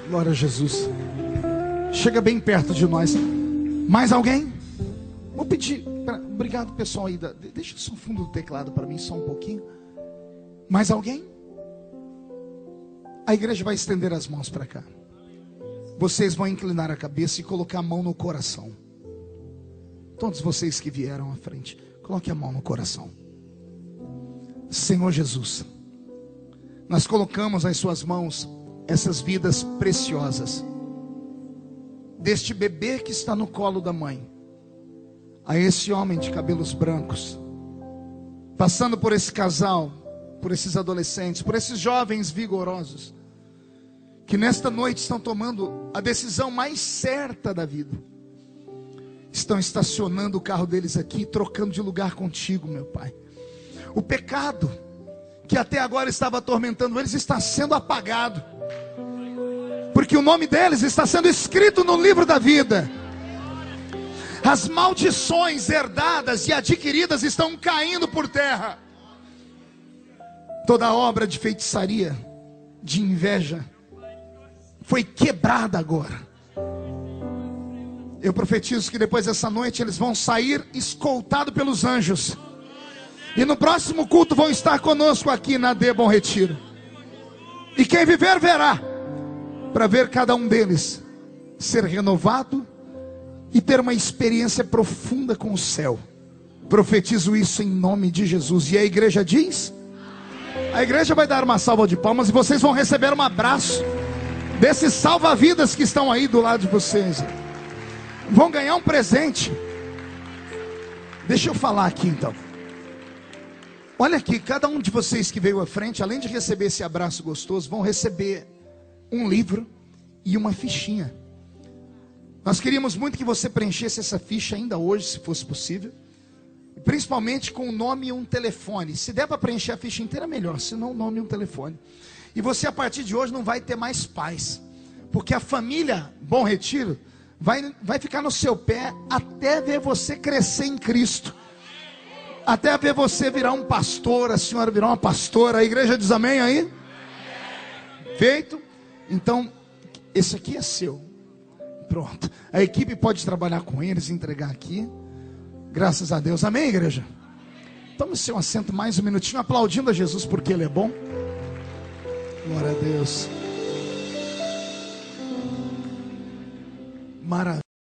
Glória a Jesus. Chega bem perto de nós. Mais alguém? Vou pedir. Obrigado, pessoal aí. Deixa só o fundo do teclado para mim, só um pouquinho. Mais alguém? A igreja vai estender as mãos para cá. Vocês vão inclinar a cabeça e colocar a mão no coração. Todos vocês que vieram à frente, coloque a mão no coração. Senhor Jesus, nós colocamos nas suas mãos essas vidas preciosas, deste bebê que está no colo da mãe, a esse homem de cabelos brancos, passando por esse casal, por esses adolescentes, por esses jovens vigorosos, que nesta noite estão tomando a decisão mais certa da vida. estão estacionando o carro deles aqui, trocando de lugar contigo, meu Pai. O pecado que até agora estava atormentando eles está sendo apagado, porque o nome deles está sendo escrito no livro da vida. As maldições herdadas e adquiridas estão caindo por terra. Toda obra de feitiçaria, de inveja, foi quebrada agora. Eu profetizo que depois dessa noite eles vão sair escoltados pelos anjos, e no próximo culto vão estar conosco aqui na D Bom Retiro. E quem viver verá, para ver cada um deles ser renovado e ter uma experiência profunda com o céu. Profetizo isso em nome de Jesus. E a igreja diz? A igreja vai dar uma salva de palmas, e vocês vão receber um abraço desses salva-vidas que estão aí do lado de vocês. Vão ganhar um presente. Deixa eu falar aqui então. Olha aqui, cada um de vocês que veio à frente, além de receber esse abraço gostoso, vão receber um livro e uma fichinha. Nós queríamos muito que você preenchesse essa ficha ainda hoje, se fosse possível, principalmente com o nome e um telefone. Se der para preencher a ficha inteira, melhor, se não, o nome e um telefone. E você, a partir de hoje, não vai ter mais paz, porque a família Bom Retiro vai ficar no seu pé até ver você crescer em Cristo, até ver você virar um pastor, a senhora virar uma pastora. A igreja diz amém aí? Feito? Então, esse aqui é seu. Pronto. A equipe pode trabalhar com eles, entregar aqui. Graças a Deus. Amém, igreja? Tome seu assento mais um minutinho, aplaudindo a Jesus porque Ele é bom. Glória a Deus. Maravilha.